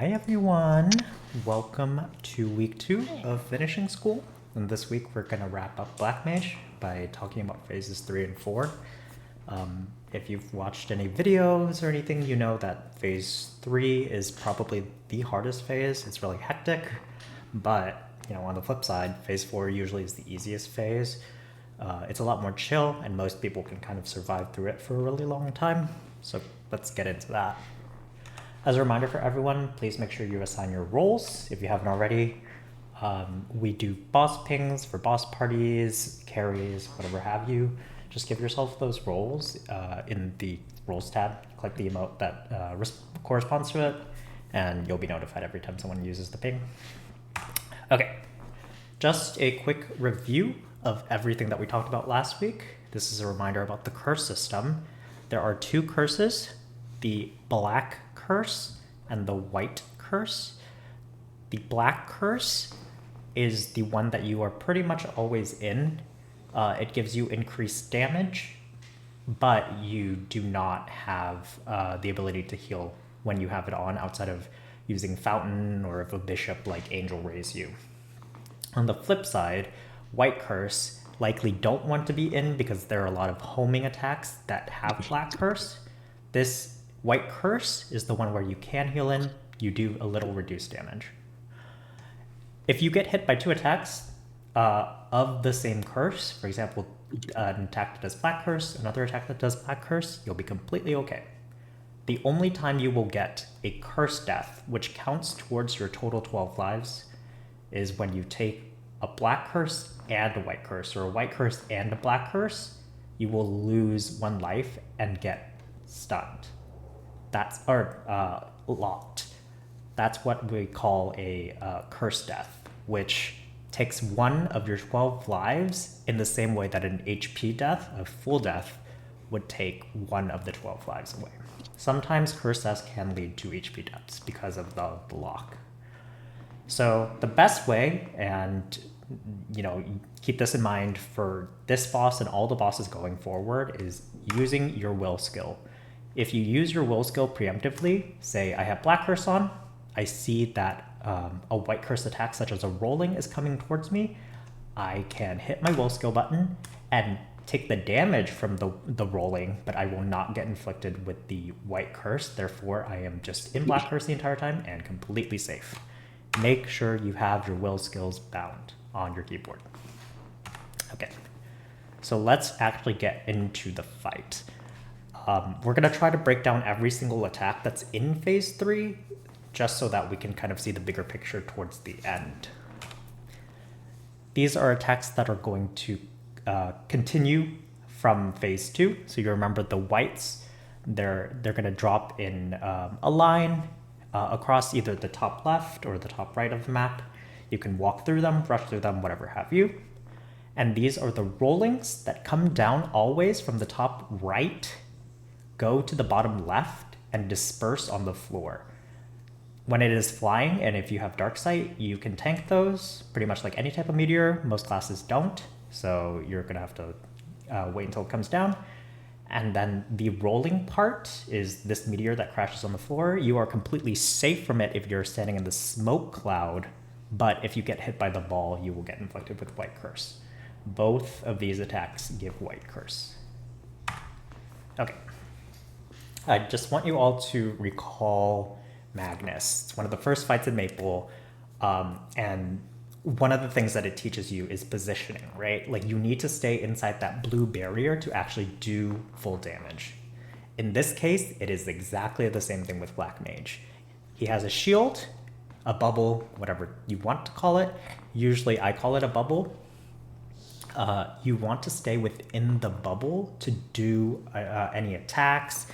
Hi everyone, welcome to week 2 of finishing school. And this week we're going to wrap up Black Mage by talking about phases 3 and 4. If you've watched any videos or anything, you know that phase 3 is probably the hardest phase. It's really hectic, but on the flip side, phase 4 usually is the easiest phase. It's a lot more chill and most people can kind of survive through it for a really long time. So let's get into that. As a reminder for everyone, please make sure you assign your roles if you haven't already. We do boss pings for boss parties, carries, whatever have you. Just give yourself those roles in the roles tab. Click the emote that corresponds to it, and you'll be notified every time someone uses the ping. Okay, just a quick review of everything that we talked about last week. This is a reminder about the curse system. There are 2 curses, the Black Curse and the White Curse. The Black Curse is the one that you are pretty much always in. It gives you increased damage, but you do not have the ability to heal when you have it on outside of using Fountain or if a bishop like Angel raise you. On the flip side, White Curse likely don't want to be in because there are a lot of homing attacks that have Black Curse. This White Curse is the one where you can heal in, you do a little reduced damage. If you get hit by 2 attacks of the same curse, for example, an attack that does Black Curse, another attack that does Black Curse, you'll be completely okay. The only time you will get a curse death, which counts towards your total 12 lives, is when you take a Black Curse and a White Curse, or a White Curse and a Black Curse. You will lose 1 life and get stunned. That's locked. That's what we call a curse death, which takes 1 of your 12 lives in the same way that an HP death, a full death, would take 1 of the 12 lives away. Sometimes curse deaths can lead to HP deaths because of the lock. So the best way, and keep this in mind for this boss and all the bosses going forward, is using your will skill. If you use your will skill preemptively, say I have Black Curse on, I see that a White Curse attack such as a rolling is coming towards me, I can hit my will skill button and take the damage from the rolling, but I will not get inflicted with the White Curse. Therefore, I am just in Black Curse the entire time and completely safe. Make sure you have your will skills bound on your keyboard. Okay, so let's actually get into the fight. We're going to try to break down every single attack that's in phase 3, just so that we can kind of see the bigger picture towards the end. These are attacks that are going to continue from phase 2. So you remember the whites, they're going to drop in a line across either the top left or the top right of the map. You can walk through them, rush through them, whatever have you. And these are the rollings that come down always from the top right, go to the bottom left, and disperse on the floor. When it is flying, and if you have Dark Sight, you can tank those, pretty much like any type of meteor. Most classes don't, so you're going to have to wait until it comes down. And then the rolling part is this meteor that crashes on the floor. You are completely safe from it if you're standing in the smoke cloud, but if you get hit by the ball, you will get inflicted with White Curse. Both of these attacks give White Curse. Okay. I just want you all to recall Magnus. It's one of the first fights in Maple, and one of the things that it teaches you is positioning, right? Like you need to stay inside that blue barrier to actually do full damage. In this case, it is exactly the same thing with Black Mage. He has a shield, a bubble, whatever you want to call it. Usually I call it a bubble. You want to stay within the bubble to do any attacks.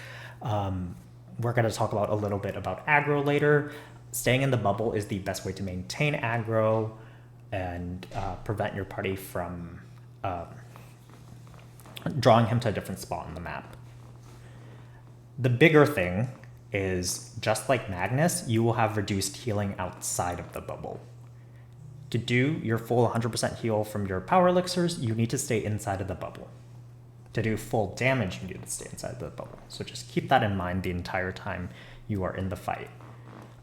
We're going to talk about a little bit about aggro later. Staying in the bubble is the best way to maintain aggro and prevent your party from drawing him to a different spot on the map. The bigger thing is, just like Magnus, you will have reduced healing outside of the bubble. To do your full 100% heal from your power elixirs, you need to stay inside of the bubble. To do full damage, you need to stay inside the bubble. So just keep that in mind the entire time you are in the fight.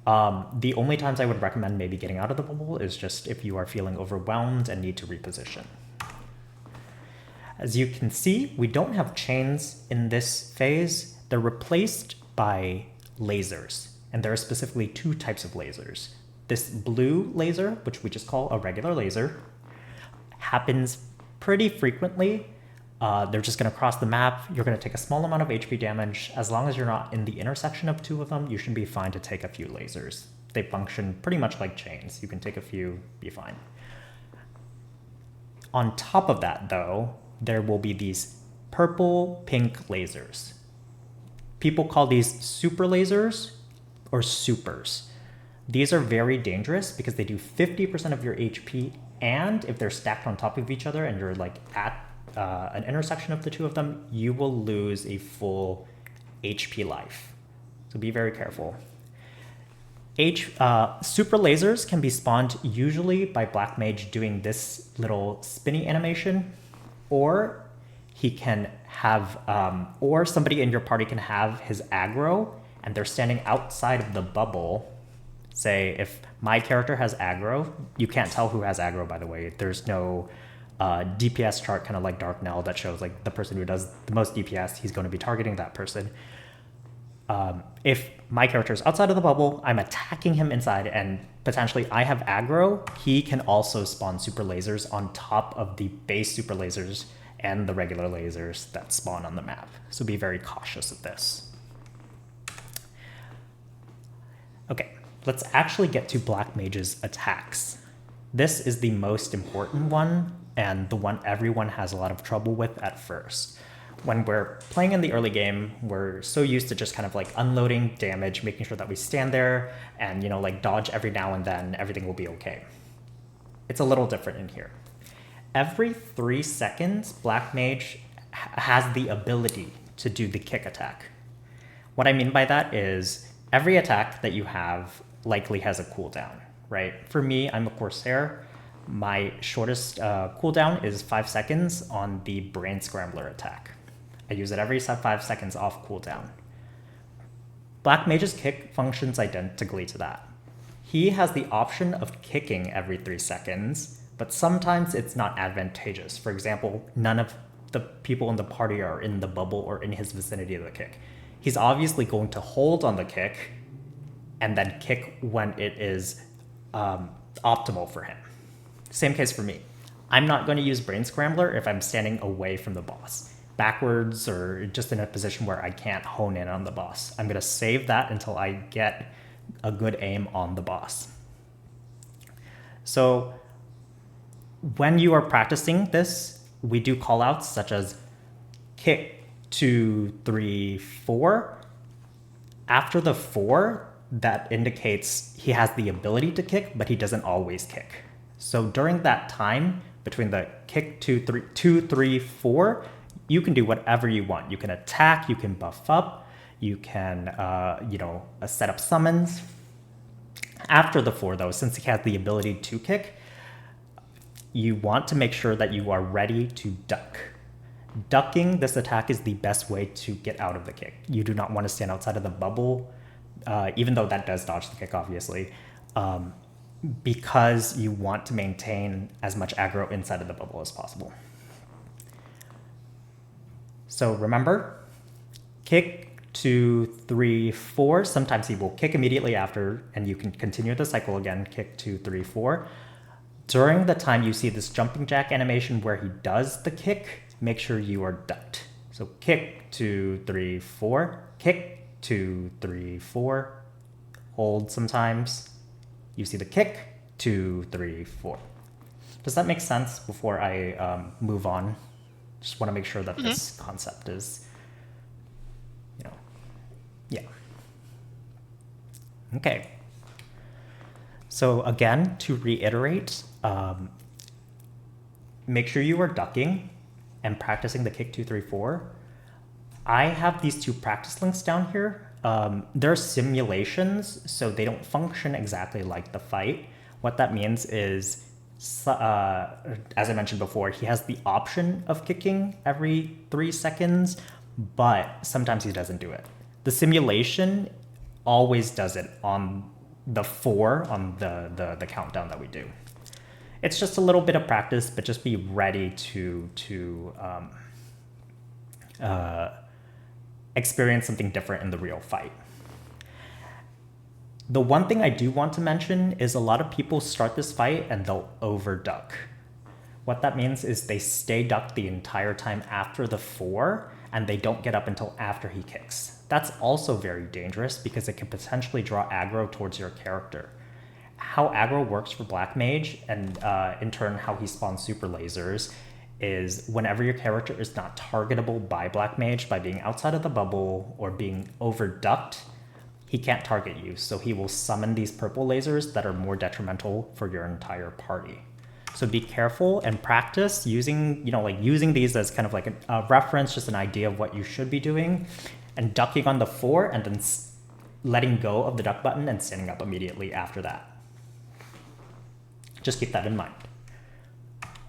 The only times I would recommend maybe getting out of the bubble is just if you are feeling overwhelmed and need to reposition. As you can see, we don't have chains in this phase. They're replaced by lasers, and there are specifically two types of lasers. This blue laser, which we just call a regular laser, happens pretty frequently. They're just going to cross the map. You're going to take a small amount of HP damage. As long as you're not in the intersection of two of them, you should be fine to take a few lasers. They function pretty much like chains. You can take a few, be fine. On top of that, though, there will be these purple-pink lasers. People call these super lasers or supers. These are very dangerous because they do 50% of your HP, and if they're stacked on top of each other and you're like at an intersection of the two of them, you will lose a full HP life. So be very careful. Super lasers can be spawned usually by Black Mage doing this little spinny animation, or he can have, or somebody in your party can have his aggro and they're standing outside of the bubble. Say if my character has aggro, you can't tell who has aggro, by the way. There's no DPS chart, kind of like Dark Knell, that shows like the person who does the most DPS, he's going to be targeting that person. If my character is outside of the bubble, I'm attacking him inside, and potentially I have aggro, he can also spawn super lasers on top of the base super lasers and the regular lasers that spawn on the map. So be very cautious of this. Okay, let's actually get to Black Mage's attacks. This is the most important one, and the one everyone has a lot of trouble with at first. When we're playing in the early game, we're so used to just kind of like unloading damage, making sure that we stand there and, you know, like dodge every now and then, everything will be okay. It's a little different in here. Every 3 seconds, Black Mage has the ability to do the kick attack. What I mean by that is every attack that you have likely has a cooldown, right? For me, I'm a Corsair. My shortest cooldown is 5 seconds on the Brain Scrambler attack. I use it every 5 seconds off cooldown. Black Mage's kick functions identically to that. He has the option of kicking every 3 seconds, but sometimes it's not advantageous. For example, none of the people in the party are in the bubble or in his vicinity of the kick. He's obviously going to hold on the kick and then kick when it is optimal for him. Same case for me. I'm not going to use Brain Scrambler if I'm standing away from the boss, backwards or just in a position where I can't hone in on the boss. I'm going to save that until I get a good aim on the boss. So when you are practicing this, we do callouts such as kick 2, 3, 4. After the 4, that indicates he has the ability to kick, but he doesn't always kick. So during that time, between the kick 2, 3, 4, you can do whatever you want. You can attack, you can buff up, you can, set up summons. After the 4, though, since he has the ability to kick, you want to make sure that you are ready to duck. Ducking this attack is the best way to get out of the kick. You do not want to stand outside of the bubble, even though that does dodge the kick, obviously, because you want to maintain as much aggro inside of the bubble as possible. So remember, kick 2, 3, 4. Sometimes he will kick immediately after, and you can continue the cycle again, kick 2, 3, 4. During the time you see this jumping jack animation where he does the kick, make sure you are ducked. So kick 2, 3, 4, kick 2, 3, 4, hold sometimes. You see the kick, 2, 3, 4. Does that make sense before I move on? Just want to make sure that this concept is, yeah. Okay. So again, to reiterate, make sure you are ducking and practicing the kick 2, 3, 4. I have these 2 practice links down here. They're simulations, so they don't function exactly like the fight. What that means is, as I mentioned before, he has the option of kicking every 3 seconds, but sometimes he doesn't do it. The simulation always does it on the 4 on the countdown that we do. It's just a little bit of practice, but just be ready to experience something different in the real fight. The one thing I do want to mention is a lot of people start this fight and they'll over duck. What that means is they stay ducked the entire time after the 4 and they don't get up until after he kicks. That's also very dangerous because it can potentially draw aggro towards your character. How aggro works for Black Mage, and in turn how he spawns super lasers, is whenever your character is not targetable by Black Mage by being outside of the bubble or being over ducked, he can't target you. So he will summon these purple lasers that are more detrimental for your entire party. So be careful and practice using, using these as kind of like a reference, just an idea of what you should be doing, and ducking on the 4 and then letting go of the duck button and standing up immediately after that. Just keep that in mind.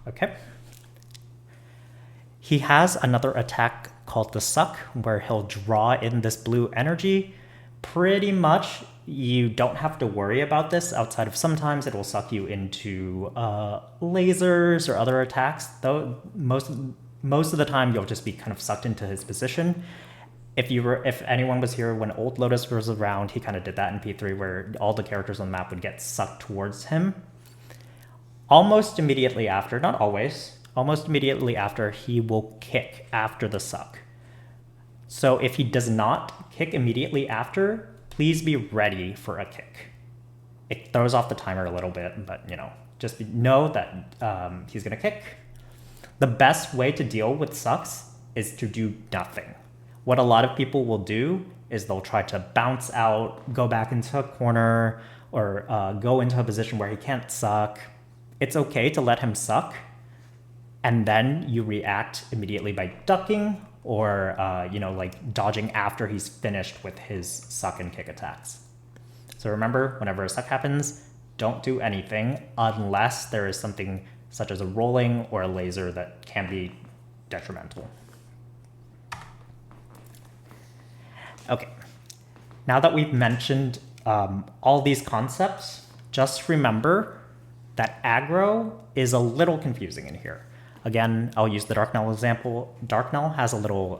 Okay. He has another attack called the Suck, where he'll draw in this blue energy. Pretty much, you don't have to worry about this outside of sometimes it will suck you into lasers or other attacks. Though most of the time, you'll just be kind of sucked into his position. If anyone was here when Old Lotus was around, he kind of did that in P3, where all the characters on the map would get sucked towards him. Almost immediately after, not always, almost immediately after, he will kick after the suck. So if he does not kick immediately after, please be ready for a kick. It throws off the timer a little bit, but just know that he's gonna kick. The best way to deal with sucks is to do nothing. What a lot of people will do is they'll try to bounce out, go back into a corner, or go into a position where he can't suck. It's okay to let him suck, and then you react immediately by ducking or dodging after he's finished with his suck and kick attacks. So remember, whenever a suck happens, don't do anything unless there is something such as a rolling or a laser that can be detrimental. Okay, now that we've mentioned all these concepts, just remember that aggro is a little confusing in here. Again, I'll use the Dark Null example. Dark Null has a little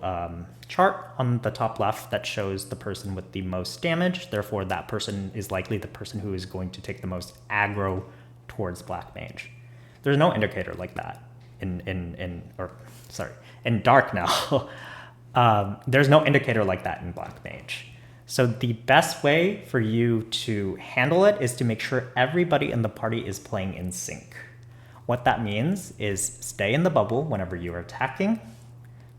chart on the top left that shows the person with the most damage. Therefore, that person is likely the person who is going to take the most aggro towards Black Mage. There's no indicator like that in Dark Null. There's no indicator like that in Black Mage. So the best way for you to handle it is to make sure everybody in the party is playing in sync. What that means is stay in the bubble whenever you are attacking.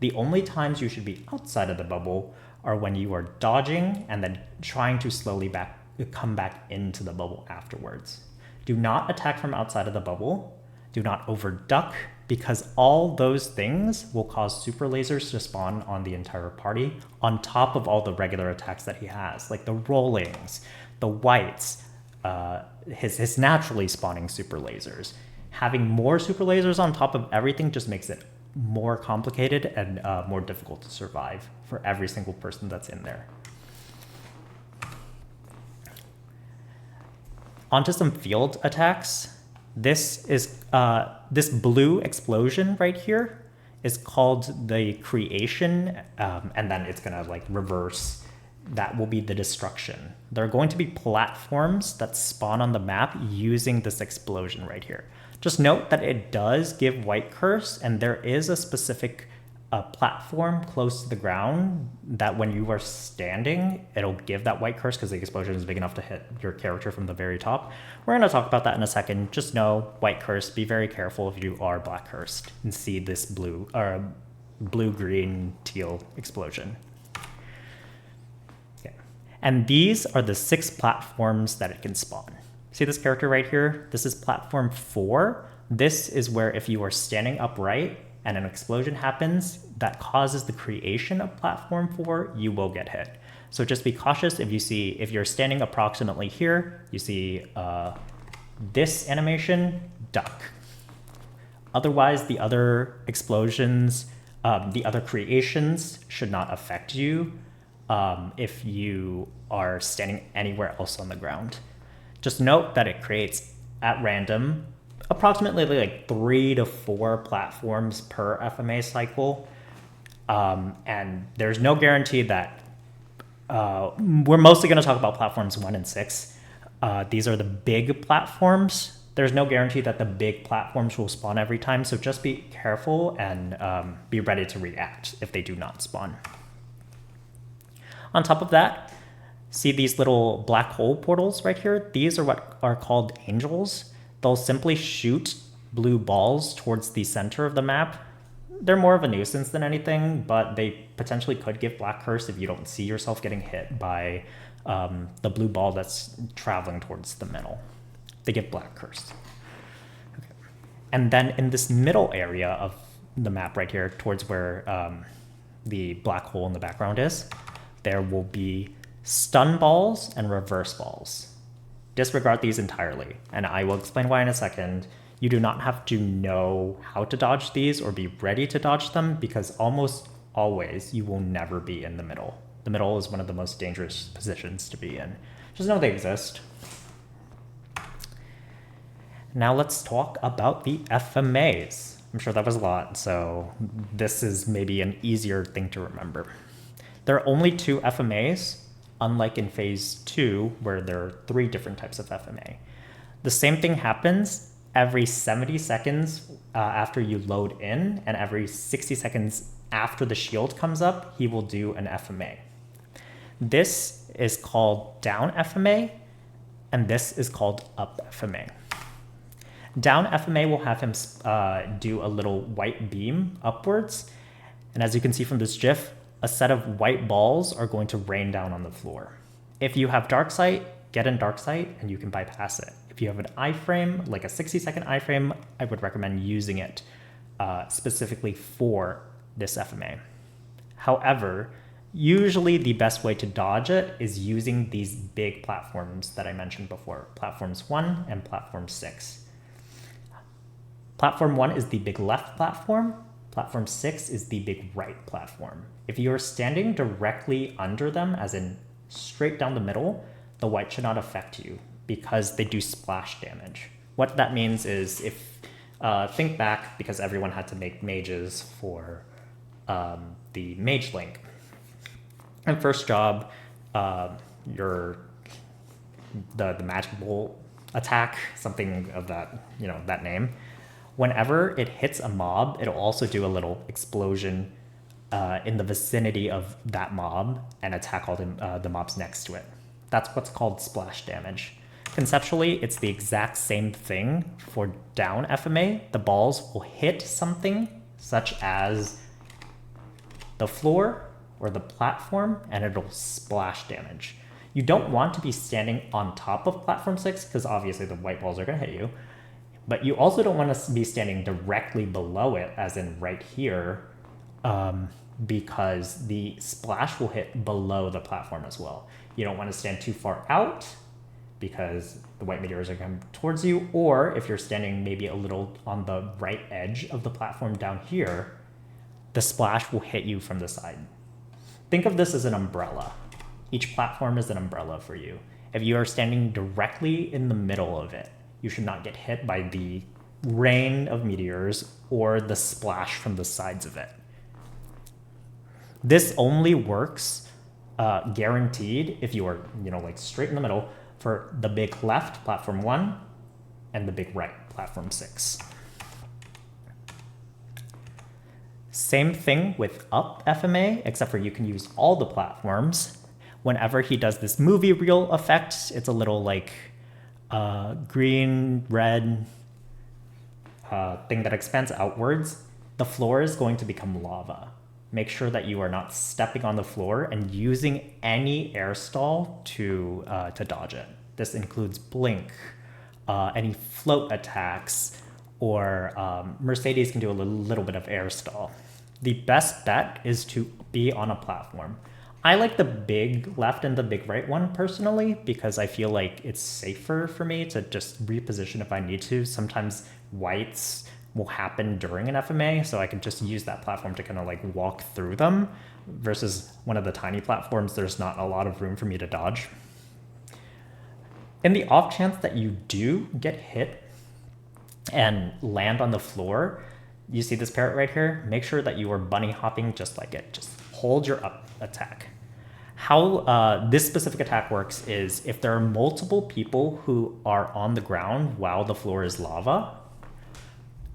The only times you should be outside of the bubble are when you are dodging and then trying to slowly come back into the bubble afterwards. Do not attack from outside of the bubble. Do not overduck, because all those things will cause super lasers to spawn on the entire party on top of all the regular attacks that he has, like the rollings, the whites, his naturally spawning super lasers. Having more super lasers on top of everything just makes it more complicated and more difficult to survive for every single person that's in there. Onto some field attacks. This is this blue explosion right here is called the creation, and then it's gonna reverse. That will be the destruction. There are going to be platforms that spawn on the map using this explosion right here. Just note that it does give white curse, and there is a specific platform close to the ground that when you are standing, it'll give that white curse because the explosion is big enough to hit your character from the very top. We're going to talk about that in a second. Just know, white curse, be very careful if you are black cursed and see this blue, green, teal explosion. Okay. And these are the 6 platforms that it can spawn. See this character right here? This is platform 4. This is where if you are standing upright and an explosion happens that causes the creation of platform 4, you will get hit. So just be cautious if you're standing approximately here, you see this animation, duck. Otherwise, the other explosions, the other creations should not affect you if you are standing anywhere else on the ground. Just note that it creates at random approximately like 3 to 4 platforms per FMA cycle. And there's no guarantee that we're mostly going to talk about platforms 1 and 6. These are the big platforms. There's no guarantee that the big platforms will spawn every time, so just be careful and be ready to react if they do not spawn. On top of that, see these little black hole portals right here? These are what are called angels. They'll simply shoot blue balls towards the center of the map. They're more of a nuisance than anything, but they potentially could give Black Curse if you don't see yourself getting hit by the blue ball that's traveling towards the middle. They give Black Curse. Okay. And then in this middle area of the map right here, towards where the black hole in the background is, there will be stun balls and reverse balls. Disregard these entirely, and I will explain why in a second. You do not have to know how to dodge these or be ready to dodge them, because almost always you will never be in the middle. The middle is one of the most dangerous positions to be in. Just know they exist. Now let's talk about the FMAs. I'm sure that was a lot, so this is maybe an easier thing to remember. There are only 2 FMAs, unlike in phase 2, where there are 3 different types of FMA. The same thing happens every 70 seconds after you load in, and every 60 seconds after the shield comes up, he will do an FMA. This is called down FMA, and this is called up FMA. Down FMA will have him do a little white beam upwards, and as you can see from this GIF, a set of white balls are going to rain down on the floor. If you have Dark Sight, get in Dark Sight and you can bypass it. If you have an iframe, like a 60-second iframe, I would recommend using it specifically for this FMA. However, usually the best way to dodge it is using these big platforms that I mentioned before, platforms 1 and platform 6. Platform 1 is the big left platform. Platform 6 is the big right platform. If you are standing directly under them, as in straight down the middle, the white should not affect you because they do splash damage. What that means is if, think back, because everyone had to make mages for the mage link. And first job, the magical attack, something of that, that name. Whenever it hits a mob, it'll also do a little explosion in the vicinity of that mob and attack all the mobs next to it. That's what's called splash damage. Conceptually, it's the exact same thing for down FMA. The balls will hit something such as the floor or the platform, and it'll splash damage. You don't want to be standing on top of platform 6 because obviously the white balls are going to hit you. But you also don't want to be standing directly below it, as in right here, because the splash will hit below the platform as well. You don't want to stand too far out because the white meteors are coming towards you, or if you're standing maybe a little on the right edge of the platform down here, the splash will hit you from the side. Think of this as an umbrella. Each platform is an umbrella for you. If you are standing directly in the middle of it, you should not get hit by the rain of meteors or the splash from the sides of it. This only works guaranteed if you are, like straight in the middle for the big left, platform 1, and the big right, platform 6. Same thing with up FMA, except for you can use all the platforms. Whenever he does this movie reel effect, it's a little like green, red thing that expands outwards. The floor is going to become lava. Make sure that you are not stepping on the floor and using any air stall to dodge it. This includes blink, any float attacks, or Mercedes can do a little bit of air stall. The best bet is to be on a platform. I like the big left and the big right one personally because I feel like it's safer for me to just reposition if I need to. Sometimes whites will happen during an FMA, so I can just use that platform to kind of like walk through them versus one of the tiny platforms. There's not a lot of room for me to dodge. In the off chance that you do get hit and land on the floor, you see this parrot right here? Make sure that you are bunny hopping just like it. Just hold your up attack. How this specific attack works is if there are multiple people who are on the ground while the floor is lava,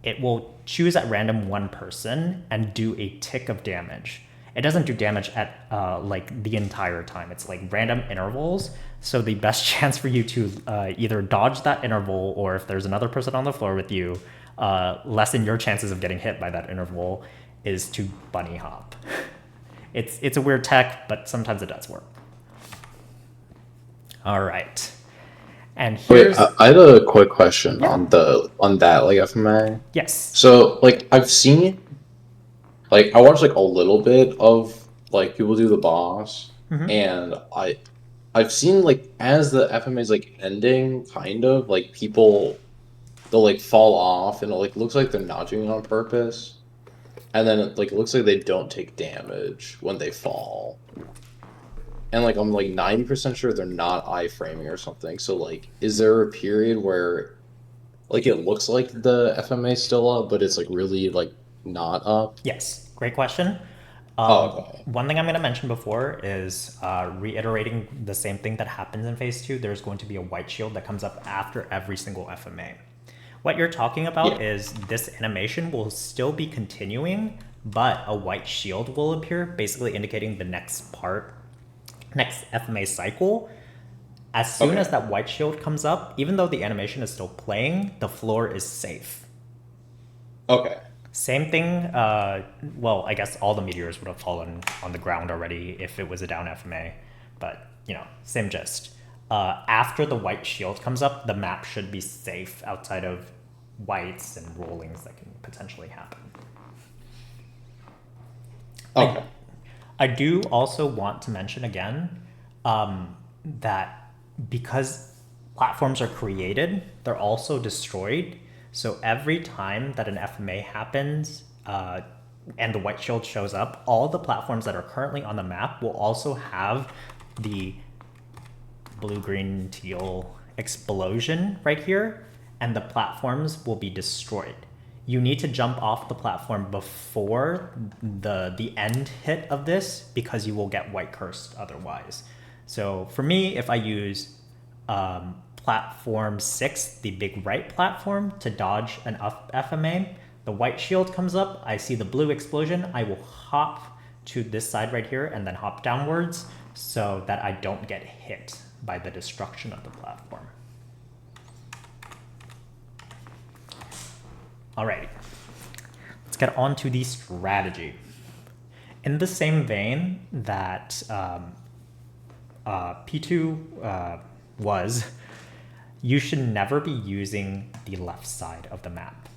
it will choose at random one person and do a tick of damage. It doesn't do damage at like the entire time. It's like random intervals. So the best chance for you to either dodge that interval, or if there's another person on the floor with you, lessen your chances of getting hit by that interval, is to bunny hop. It's a weird tech, but sometimes it does work. All right. And here's... Wait, I had a quick question Yeah. on that like FMA. Yes. So like I've seen like I watched like a little bit of like people do the boss, and I've seen like as the FMA is like ending, kind of like people they'll like fall off, and it like looks like they're not doing it on purpose, and then it looks like they don't take damage when they fall. And like I'm like 90% sure they're not iframing or something. So like, is there a period where like it looks like the FMA is still up, but it's like really like not up? Yes, great question. Oh, okay. One thing I'm going to mention before is reiterating the same thing that happens in phase 2. There's going to be a white shield that comes up after every single FMA. What you're talking about is this animation will still be continuing, but a white shield will appear, basically indicating the next FMA cycle. As soon as that white shield comes up, even though the animation is still playing, the floor is safe. Okay. Same thing, well, I guess all the meteors would have fallen on the ground already if it was a down FMA, but, you know, same gist. After the white shield comes up, the map should be safe outside of whites and rollings that can potentially happen. Okay. I do also want to mention again that because platforms are created, they're also destroyed. So every time that an FMA happens and the white shield shows up, all the platforms that are currently on the map will also have the blue, green, teal explosion right here, and the platforms will be destroyed. You need to jump off the platform before the end hit of this, because you will get white cursed otherwise. So for me, if I use platform 6, the big right platform, to dodge an FMA, the white shield comes up, I see the blue explosion, I will hop to this side right here and then hop downwards so that I don't get hit by the destruction of the platform. Alrighty, let's get on to the strategy. In the same vein that P2 was, you should never be using the left side of the map.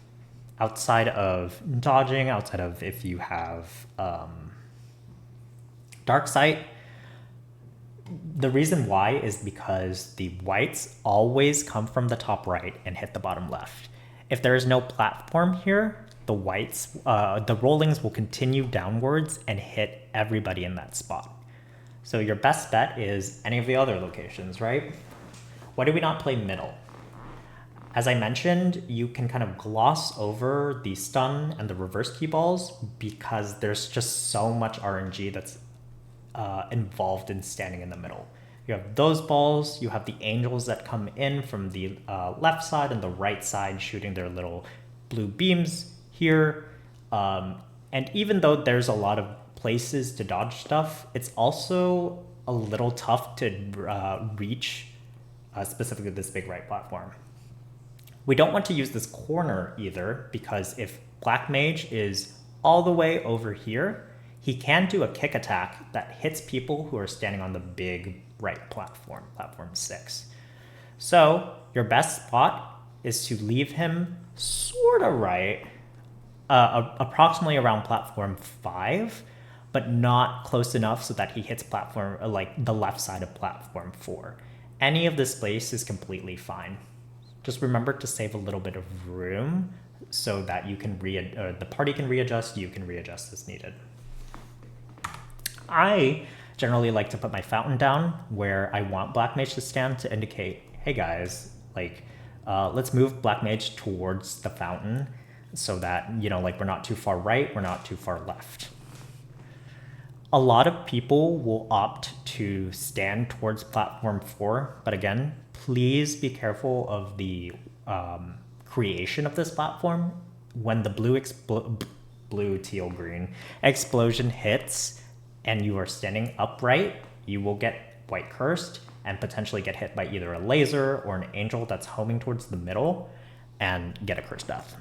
Outside of dodging, outside of if you have dark sight, the reason why is because the whites always come from the top right and hit the bottom left. If there is no platform here, the whites, the rollings will continue downwards and hit everybody in that spot. So your best bet is any of the other locations, right? Why do we not play middle? As I mentioned, you can kind of gloss over the stun and the reverse key balls because there's just so much RNG that's involved in standing in the middle. You have those balls, you have the angels that come in from the left side and the right side shooting their little blue beams here. And even though there's a lot of places to dodge stuff, it's also a little tough to reach specifically this big right platform. We don't want to use this corner either, because if Black Mage is all the way over here, he can do a kick attack that hits people who are standing on the big right platform, platform 6. So your best spot is to leave him sort of right, approximately around platform 5, but not close enough so that he hits platform, like the left side of platform 4. Any of this space is completely fine. Just remember to save a little bit of room so that you can the party can readjust, you can readjust as needed. I generally like to put my fountain down where I want Black Mage to stand to indicate, hey guys, like, let's move Black Mage towards the fountain so that, you know, like we're not too far right, we're not too far left. A lot of people will opt to stand towards platform 4, but again, please be careful of the creation of this platform. When the blue, teal, green explosion hits and you are standing upright, you will get white cursed and potentially get hit by either a laser or an angel that's homing towards the middle and get a cursed death.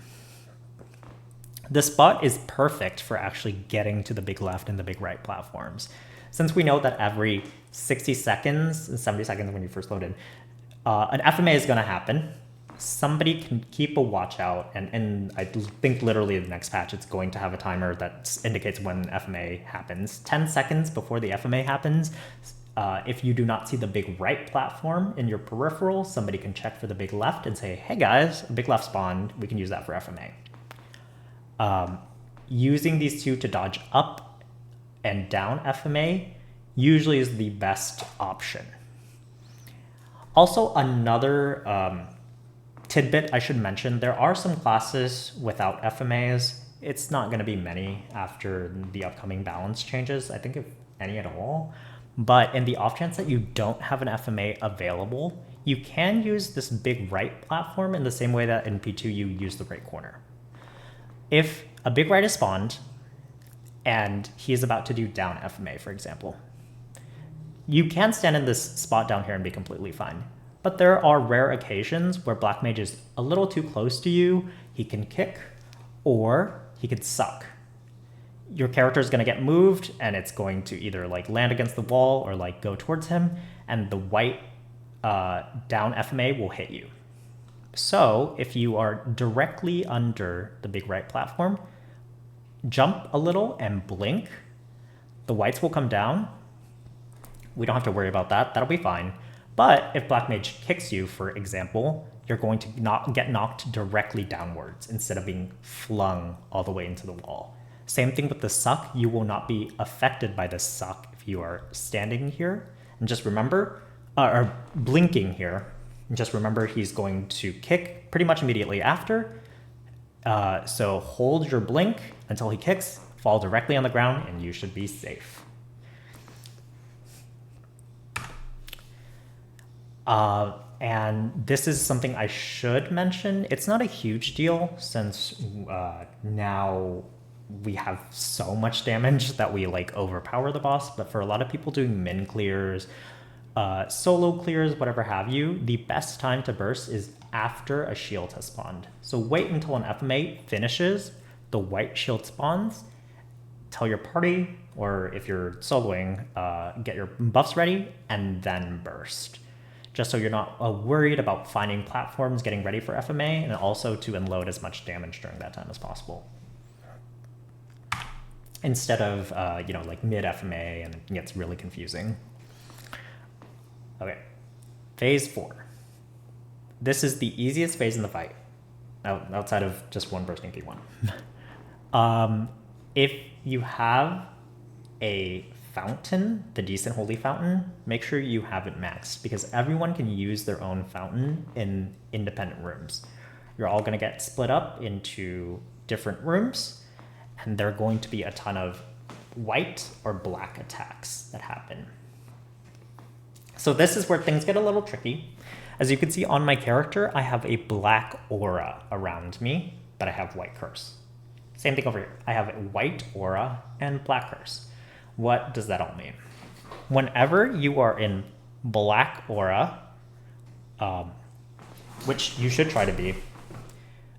This spot is perfect for actually getting to the big left and the big right platforms. Since we know that every 60 seconds, 70 seconds when you first load in, an FMA is going to happen. Somebody can keep a watch out, and I think literally the next patch it's going to have a timer that indicates when FMA happens. 10 seconds before the FMA happens, if you do not see the big right platform in your peripheral, somebody can check for the big left and say, hey guys, a big left spawned, we can use that for FMA. Using these two to dodge up and down FMA usually is the best option. Also, another tidbit I should mention, there are some classes without FMAs. It's not going to be many after the upcoming balance changes, I think if any at all. But in the off chance that you don't have an FMA available, you can use this big right platform in the same way that in P2 you use the right corner. If a big right is spawned and he is about to do down FMA, for example, you can stand in this spot down here and be completely fine. But there are rare occasions where Black Mage is a little too close to you. He can kick or he could suck. Your character is going to get moved and it's going to either like land against the wall or like go towards him, and the white down FMA will hit you. So if you are directly under the big right platform, jump a little and blink. The whites will come down. We don't have to worry about that. That'll be fine. But if Black Mage kicks you, for example, you're going to get knocked directly downwards instead of being flung all the way into the wall. Same thing with the suck. You will not be affected by the suck if you are standing here. And just remember, or blinking here, and just remember he's going to kick pretty much immediately after. So hold your blink until he kicks, fall directly on the ground, and you should be safe. And this is something I should mention. It's not a huge deal since now we have so much damage that we like overpower the boss. But for a lot of people doing min clears, solo clears, whatever have you, the best time to burst is after a shield has spawned. So wait until an FMA finishes, the white shield spawns, tell your party, or if you're soloing, get your buffs ready, and then burst. Just so you're not worried about finding platforms, getting ready for FMA, and also to unload as much damage during that time as possible. Instead of, like mid FMA, and it gets really confusing. Okay, phase 4. This is the easiest phase in the fight, outside of just one bursting P1. If you have a fountain, the decent holy fountain, make sure you have it maxed, because everyone can use their own fountain in independent rooms. You're all going to get split up into different rooms, and there are going to be a ton of white or black attacks that happen. So this is where things get a little tricky. As you can see on my character, I have a black aura around me, but I have white curse. Same thing over here. I have a white aura and black curse. What does that all mean? Whenever you are in black aura, which you should try to be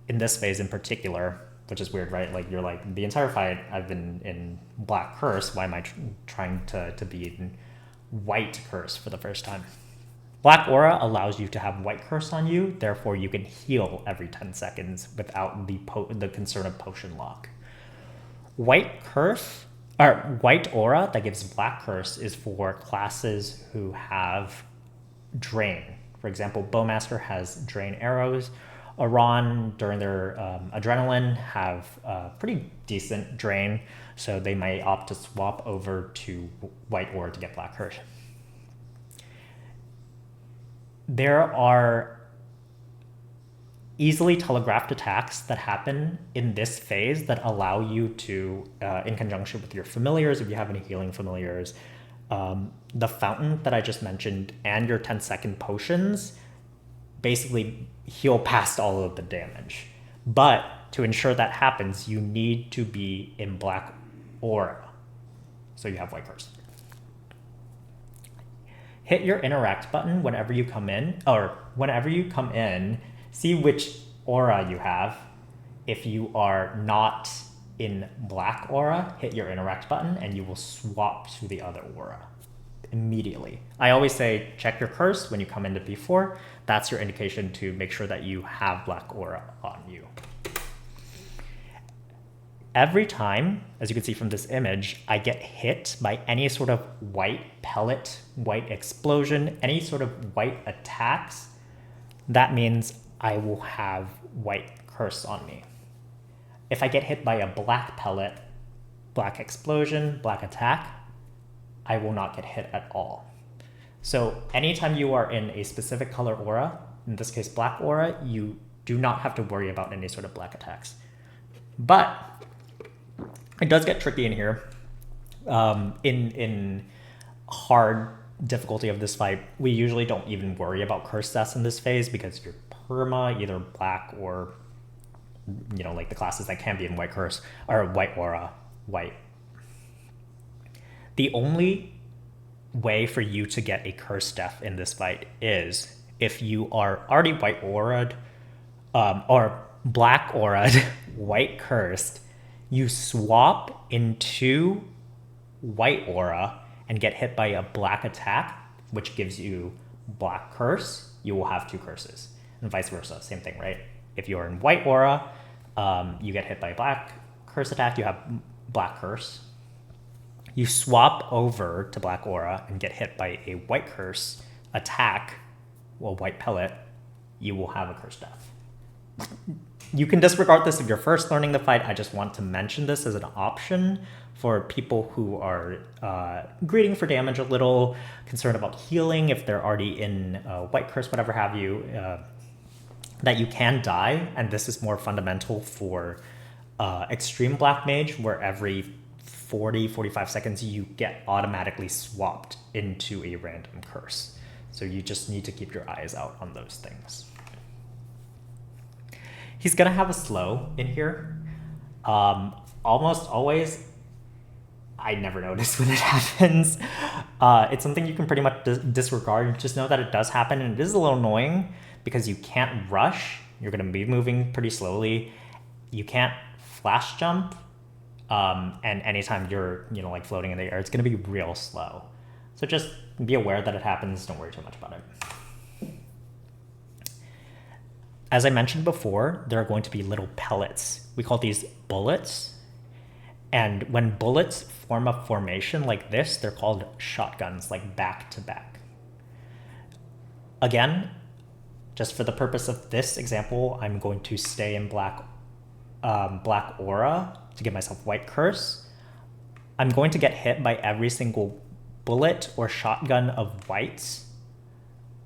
in this phase in particular, which is weird, right? Like you're like, the entire fight I've been in black curse. Why am I trying to be in white curse for the first time? Black aura allows you to have white curse on you, therefore you can heal every 10 seconds without the concern of potion lock. White aura that gives black curse is for classes who have drain. For example, Bowmaster has drain arrows. Aran, during their adrenaline, have pretty decent drain, so they might opt to swap over to white aura to get black curse. there are easily telegraphed attacks that happen in this phase that allow you to, in conjunction with your familiars, if you have any healing familiars, the fountain that I just mentioned and your 10-second potions basically heal past all of the damage. But to ensure that happens, you need to be in Black Aura. So you have White Curse. Hit your interact button whenever you come in, see which aura you have. If you are not in Black Aura, hit your interact button and you will swap to the other aura immediately. I always say check your curse when you come into P4. That's your indication to make sure that you have Black Aura on you. Every time, as you can see from this image, I get hit by any sort of white pellet, white explosion, any sort of white attacks, that means I will have White Curse on me. If I get hit by a black pellet, black explosion, black attack, I will not get hit at all. So anytime you are in a specific color aura, in this case Black Aura, you do not have to worry about any sort of black attacks. But it does get tricky in here. In hard difficulty of this fight, we usually don't even worry about curse deaths in this phase because you're perma, either black or, like the classes that can be in White Curse, or White Aura, white. The only way for you to get a curse death in this fight is if you are already White Aura'd, or Black Aura'd, White Cursed, you swap into White Aura and get hit by a black attack, which gives you Black Curse, you will have 2 curses. And vice versa, same thing, right? If you're in White Aura, you get hit by a Black Curse attack, you have Black Curse. You swap over to Black Aura and get hit by a White Curse attack, well, White Pellet, you will have a curse death. You can disregard this if you're first learning the fight. I just want to mention this as an option for people who are greeding for damage a little, concerned about healing if they're already in White Curse, whatever have you, that you can die. And this is more fundamental for Extreme Black Mage, where every 40-45 seconds you get automatically swapped into a random curse. So you just need to keep your eyes out on those things. He's gonna have a slow in here. Almost always, I never notice when it happens. It's something you can pretty much disregard. Just know that it does happen, and it is a little annoying because you can't rush. You're gonna be moving pretty slowly. You can't flash jump, and anytime you're like floating in the air, it's gonna be real slow. So just be aware that it happens. Don't worry too much about it. As I mentioned before, there are going to be little pellets. We call these bullets. And when bullets form a formation like this, they're called shotguns, like back to back. Again, just for the purpose of this example, I'm going to stay in Black Aura to give myself White Curse. I'm going to get hit by every single bullet or shotgun of whites,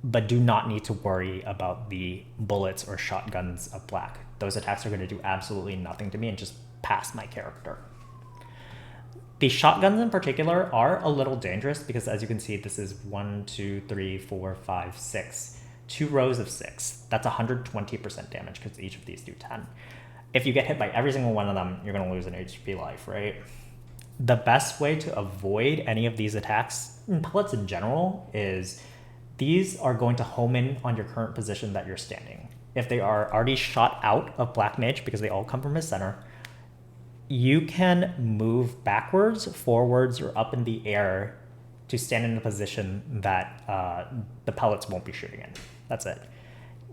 but do not need to worry about the bullets or shotguns of black. Those attacks are going to do absolutely nothing to me and just pass my character. The shotguns in particular are a little dangerous because, as you can see, this is 1, 2, 3, 4, 5, 6. 2 rows of 6. That's 120% damage because each of these do 10. If you get hit by every single one of them, you're going to lose an HP life, right? The best way to avoid any of these attacks, and pellets in general, is these are going to home in on your current position that you're standing. If they are already shot out of Black Mage, because they all come from his center, you can move backwards, forwards, or up in the air to stand in a position that the pellets won't be shooting in. That's it.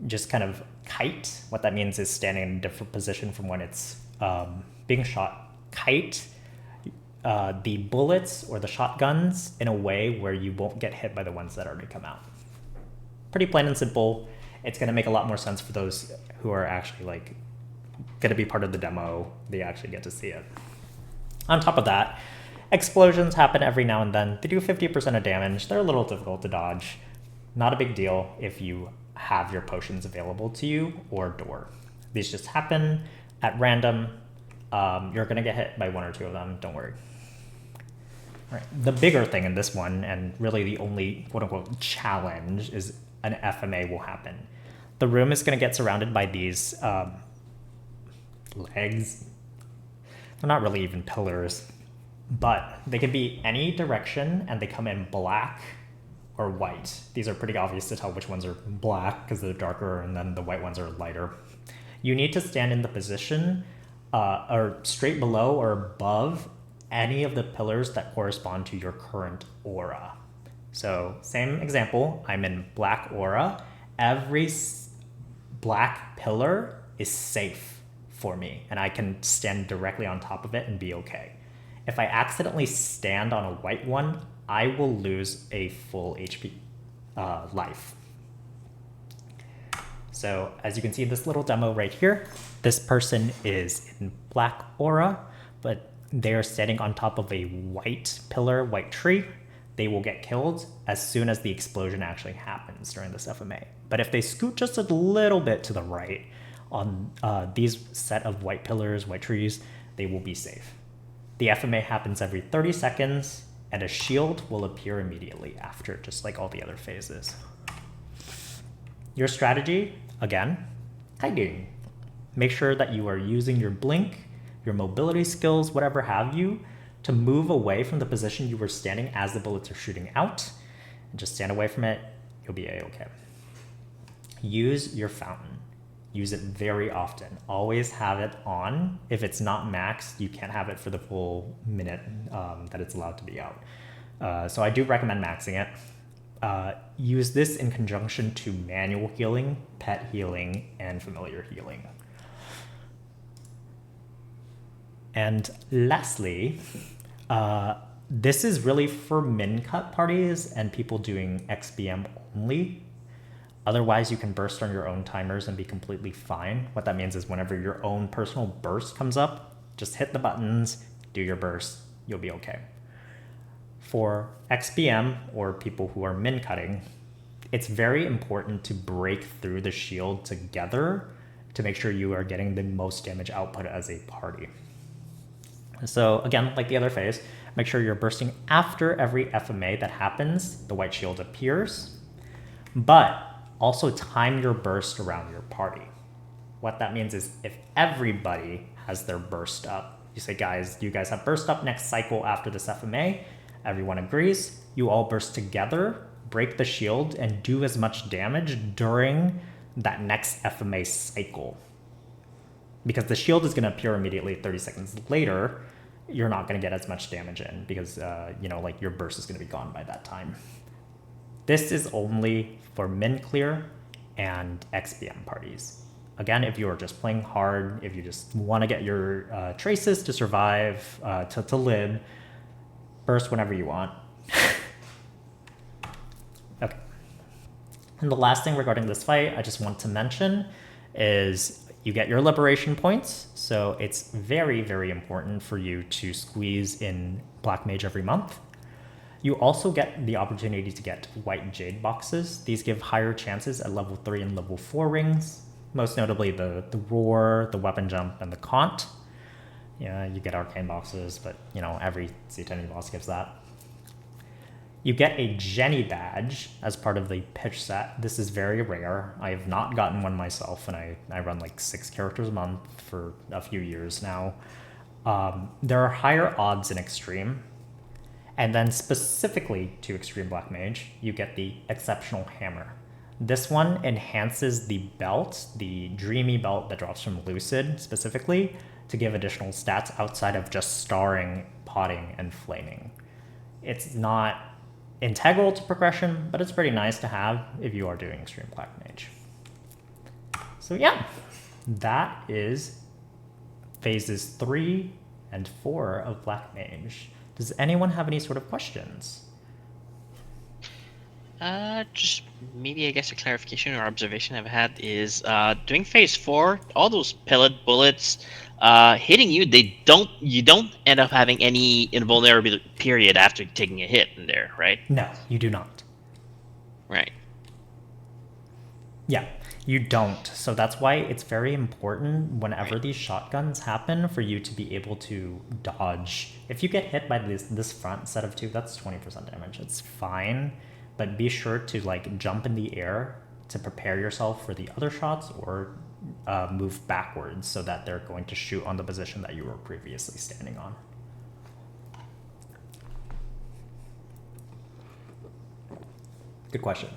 Just kind of kite. What that means is standing in a different position from when it's being shot. Kite the bullets or the shotguns in a way where you won't get hit by the ones that already come out. Pretty plain and simple. It's going to make a lot more sense for those who are actually like going to be part of the demo. They actually get to see it. On top of that, explosions happen every now and then. They do 50% of damage. They're a little difficult to dodge. Not a big deal if you have your potions available to you or door. These just happen at random. You're going to get hit by one or two of them. Don't worry. All right. The bigger thing in this one, and really the only quote-unquote challenge, is an FMA will happen. The room is going to get surrounded by these legs. They're not really even pillars, but they can be any direction, and they come in black or white. These are pretty obvious to tell which ones are black because they're darker, and then the white ones are lighter. You need to stand in the position or straight below or above any of the pillars that correspond to your current aura. So same example, I'm in black aura. Every black pillar is safe for me, and I can stand directly on top of it and be okay. If I accidentally stand on a white one, I will lose a full HP life. So as you can see in this little demo right here, this person is in black aura, but they are standing on top of a white pillar, white tree. They will get killed as soon as the explosion actually happens during this FMA. But if they scoot just a little bit to the right on these set of white pillars, white trees, they will be safe. The FMA happens every 30 seconds, and a shield will appear immediately after, just like all the other phases. Your strategy, again, hiding. Make sure that you are using your blink, your mobility skills, whatever have you, to move away from the position you were standing as the bullets are shooting out. And just stand away from it, you'll be a-okay. Use your fountain. Use it very often. Always have it on. If it's not maxed, you can't have it for the full minute that it's allowed to be out. So I do recommend maxing it. Use this in conjunction to manual healing, pet healing, and familiar healing. And lastly, this is really for min cut parties and people doing XBM only. Otherwise, you can burst on your own timers and be completely fine. What that means is whenever your own personal burst comes up, just hit the buttons, do your burst, you'll be okay. For XBM, or people who are min cutting, it's very important to break through the shield together to make sure you are getting the most damage output as a party. So again, like the other phase, make sure you're bursting after every FMA that happens, the white shield appears, but also time your burst around your party. What that means is if everybody has their burst up, you say, guys, you guys have burst up next cycle after this FMA, everyone agrees, you all burst together, break the shield, and do as much damage during that next FMA cycle. Because the shield is going to appear immediately 30 seconds later, you're not going to get as much damage in because, like your burst is going to be gone by that time. This is only for min clear and XBM parties. Again, if you are just playing hard, if you just want to get your traces to survive, to live, burst whenever you want. Okay. And the last thing regarding this fight I just want to mention is you get your liberation points. So it's very, very important for you to squeeze in Black Mage every month. You also get the opportunity to get white jade boxes. These give higher chances at level 3 and level 4 rings, most notably the roar, the weapon jump, and the cont. Yeah, you get arcane boxes, but every C10 boss gives that. You get a Jenny badge as part of the pitch set. This is very rare. I have not gotten one myself, and I run like 6 characters a month for a few years now. There are higher odds in Extreme. And then specifically to Extreme Black Mage, you get the Exceptional Hammer. This one enhances the belt, the Dreamy belt that drops from Lucid specifically, to give additional stats outside of just starring, potting, and flaming. It's not integral to progression, but it's pretty nice to have if you are doing Extreme Black Mage. So yeah, that is phases 3 and 4 of Black Mage. Does anyone have any sort of questions? Just maybe I guess a clarification or observation I've had is during phase 4, all those pellet bullets hitting you, you don't end up having any invulnerability period after taking a hit in there, right? No, you do not. Right. Yeah, you don't. So that's why it's very important whenever these shotguns happen for you to be able to dodge. If you get hit by this front set of two, that's 20% damage. It's fine, but be sure to like jump in the air to prepare yourself for the other shots, or move backwards so that they're going to shoot on the position that you were previously standing on. Good question.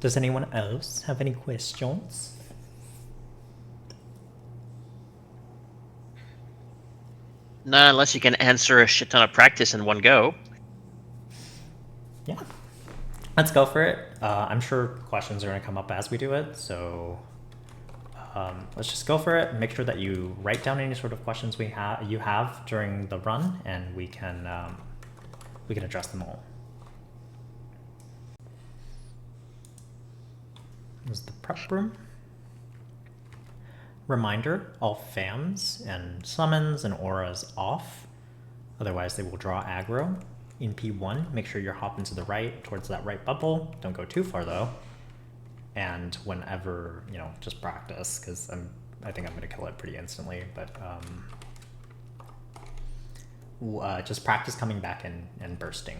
Does anyone else have any questions? Not unless you can answer a shit ton of practice in one go. Yeah. Let's go for it. I'm sure questions are going to come up as we do it, so let's just go for it. Make sure that you write down any sort of questions you have during the run, and we can address them all. This is the prep room. Reminder, all FAMs and summons and auras off, otherwise they will draw aggro. In P1, make sure you're hopping to the right, towards that right bubble. Don't go too far though. And whenever, just practice, because I think I'm gonna kill it pretty instantly, but just practice coming back and bursting.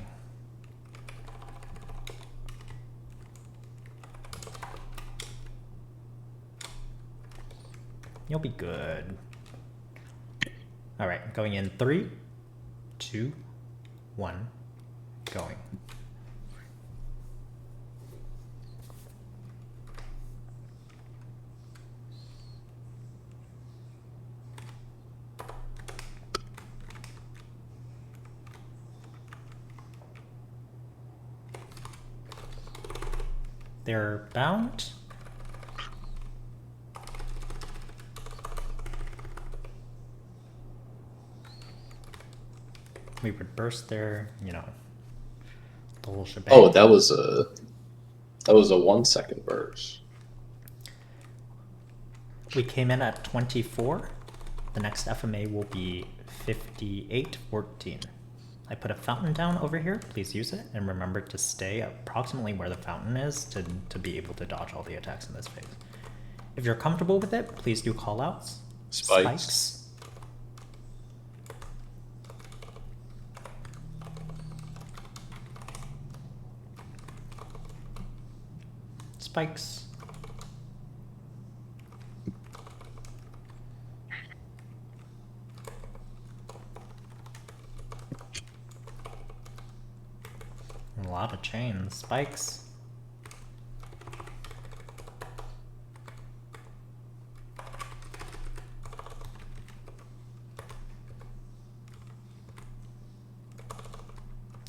You'll be good. All right, going in 3, 2, 1, going. They're bound. We would burst their, the whole shebang. Oh, that was a 1 second burst. We came in at 24. The next FMA will be 5814. I put a fountain down over here. Please use it, and remember to stay approximately where the fountain is to be able to dodge all the attacks in this phase. If you're comfortable with it, please do callouts. Spikes. Spikes. A lot of chains. Spikes.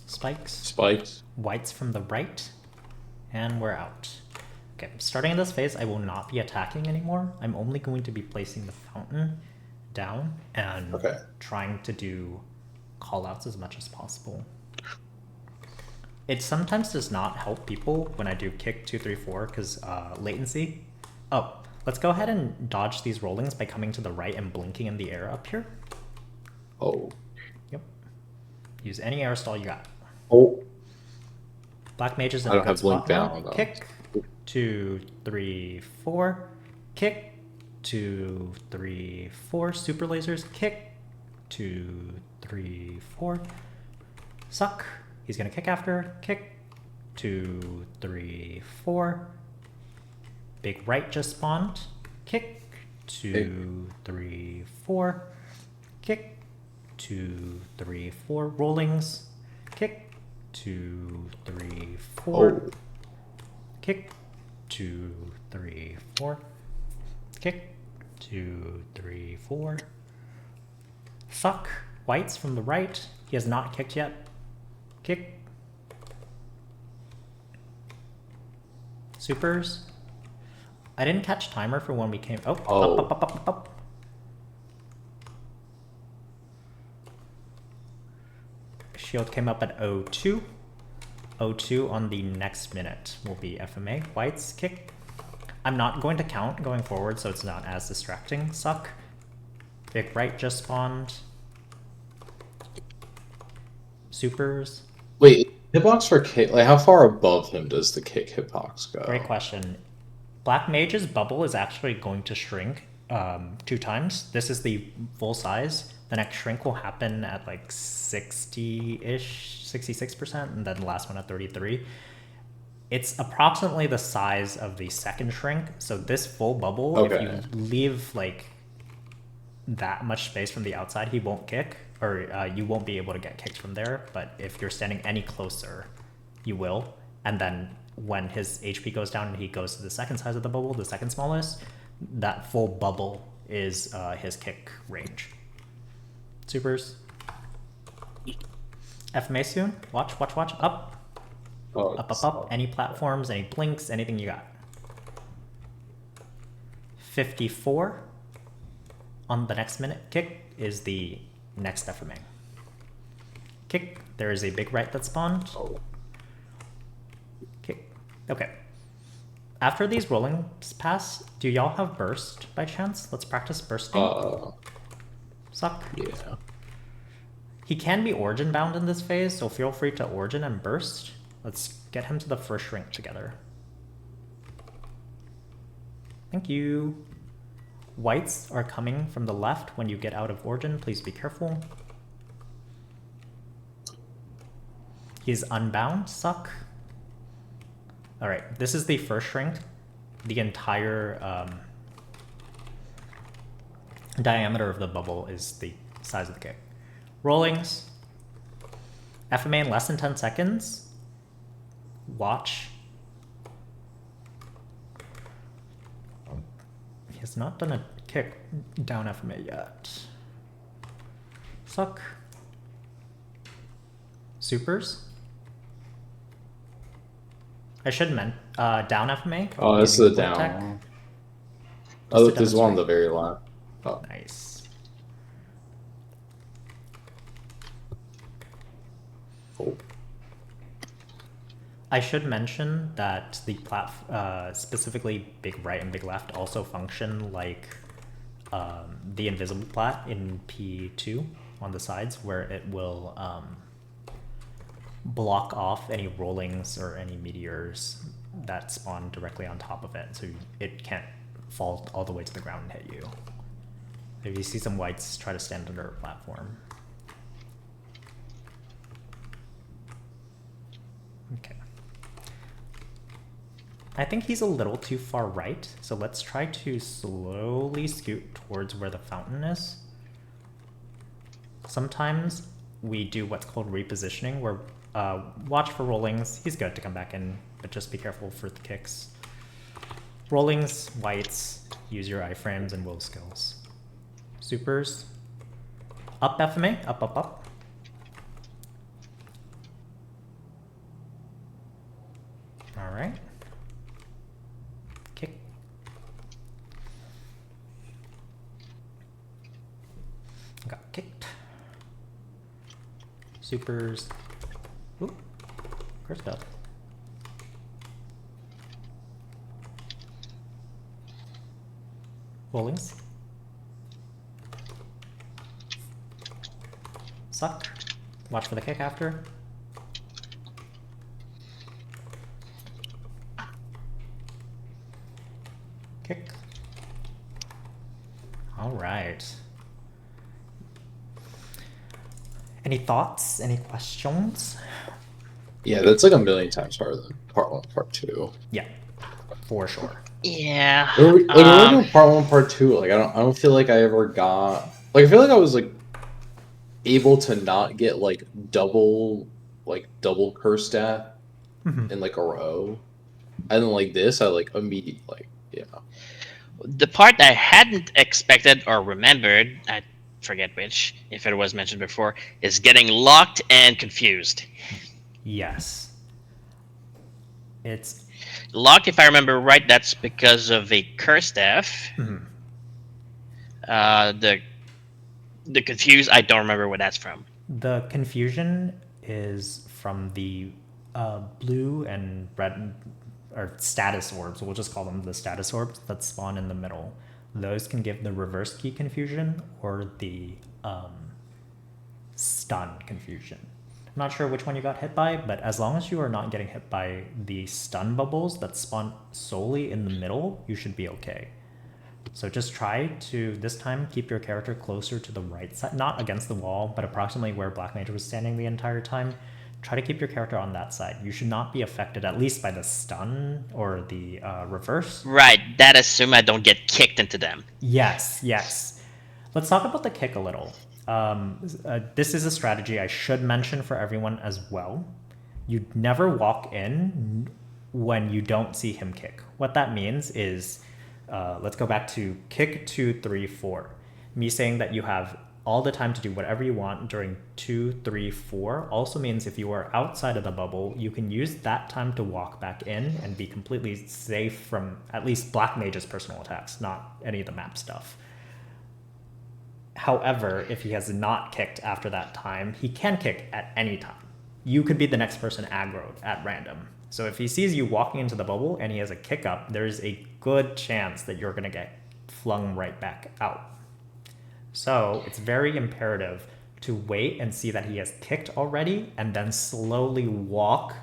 Spikes. Spikes. Whites from the right. And we're out. Okay, starting in this phase, I will not be attacking anymore. I'm only going to be placing the fountain down and trying to do callouts as much as possible. It sometimes does not help people when I do kick 2, 3, 4 because latency. Oh, let's go ahead and dodge these rollings by coming to the right and blinking in the air up here. Oh. Yep. Use any air stall you got. Oh. Black Mage is in I a don't good have blink spot down now. though. Kick. 2, 3, 4. Kick. 2, 3, 4. Super lasers. Kick. 2, 3, 4. Suck. He's gonna kick after. Kick. 2, 3, 4. Big right just spawned. Kick. 2, 3, 4. Kick. 2, 3, 4. Rollings. Kick. 2, 3, 4. Oh. Kick. 2, 3, 4. Kick. 2, 3, 4. Suck. Whites from the right. He has not kicked yet. Kick. Supers. I didn't catch timer for when we came. Oh. Up. Shield came up at 02. 02 on the next minute will be FMA. Whites, kick. I'm not going to count going forward, so it's not as distracting. Suck. Big right just spawned. Supers. Wait, Hitbox for kick, like how far above him does the kick hitbox go? Great question. Black Mage's bubble is actually going to shrink 2 times. This is the full size. The next shrink will happen at like 60-ish, 66%, and then the last one at 33. It's approximately the size of the second shrink. So this full bubble, if you leave like that much space from the outside, he won't kick, or you won't be able to get kicked from there. But if you're standing any closer, you will. And then when his HP goes down and he goes to the second size of the bubble, the second smallest, that full bubble is his kick range. Supers. FMA soon. Watch. Up. Up. Any platforms, any blinks, anything you got. 54 on the next minute. Kick is the next FMA. Kick. There is a big right that spawned. Kick. Okay. After these rollings pass, do y'all have burst by chance? Let's practice bursting. Suck. Yeah. He can be origin bound in this phase, so feel free to origin and burst. Let's get him to the first shrink together. Thank you. Whites are coming from the left when you get out of origin. Please be careful. He's unbound. Suck. All right, this is the first shrink. The entire diameter of the bubble is the size of the kick. Rollings. FMA in less than 10 seconds. Watch. He has not done a kick down FMA yet. Suck. Supers. I should mention down FMA. Oh, this is a down. Tech. Oh, there's one on the very left. Oh. Nice. Cool. I should mention that the specifically big right and big left also function like the invisible plat in P2 on the sides, where it will block off any rollings or any meteors that spawn directly on top of it, so it can't fall all the way to the ground and hit you. If you see some whites, try to stand under a platform. Okay. I think he's a little too far right, so let's try to slowly scoot towards where the fountain is. Sometimes we do what's called repositioning, where watch for rollings. He's good to come back in, but just be careful for the kicks. Rollings, whites, use your iframes and will skills. Supers. Up FMA, up. All right. Kick. Got kicked. Supers. Ooh. First up. Rollings. Suck. Watch for the kick after. Kick. All right. Any thoughts? Any questions? Yeah, that's like a million times harder than part 1, part 2. Yeah, for sure. Yeah. Like, when we're doing part 1, part 2, like I don't feel like I ever got, like I feel like I was like able to not get like double curse stat in like a row, and then like this I like immediately like The part I hadn't expected or remembered, I forget which, if it was mentioned before, is getting locked and confused. Yes. It's Locked, if I remember right, that's because of a curse staff. The confused, I don't remember where that's from. the confusion is from the blue and red or status orbs. We'll just call them the status orbs that spawn in the middle. Those can give the reverse key confusion or the stun confusion. not sure which one you got hit by, but as long as you are not getting hit by the stun bubbles that spawn solely in the middle, you should be okay. So just try to, this time, keep your character closer to the right side, not against the wall, but approximately where Black Mage was standing the entire time. Try to keep your character on that side. You should not be affected, at least by the stun or the reverse. Right, that assume I don't get kicked into them. Yes, yes. Let's talk about the kick a little. This is a strategy I should mention for everyone as well. You never walk in when you don't see him kick. What that means is, let's go back to kick 2, 3, 4. Me saying that you have all the time to do whatever you want during 2, 3, 4 also means if you are outside of the bubble, you can use that time to walk back in and be completely safe from at least Black Mage's personal attacks, not any of the map stuff. However, if he has not kicked after that time, he can kick at any time. You could be the next person aggroed at random. So if he sees you walking into the bubble and he has a kick up, there's a good chance that you're going to get flung right back out. So it's very imperative to wait and see that he has kicked already and then slowly walk.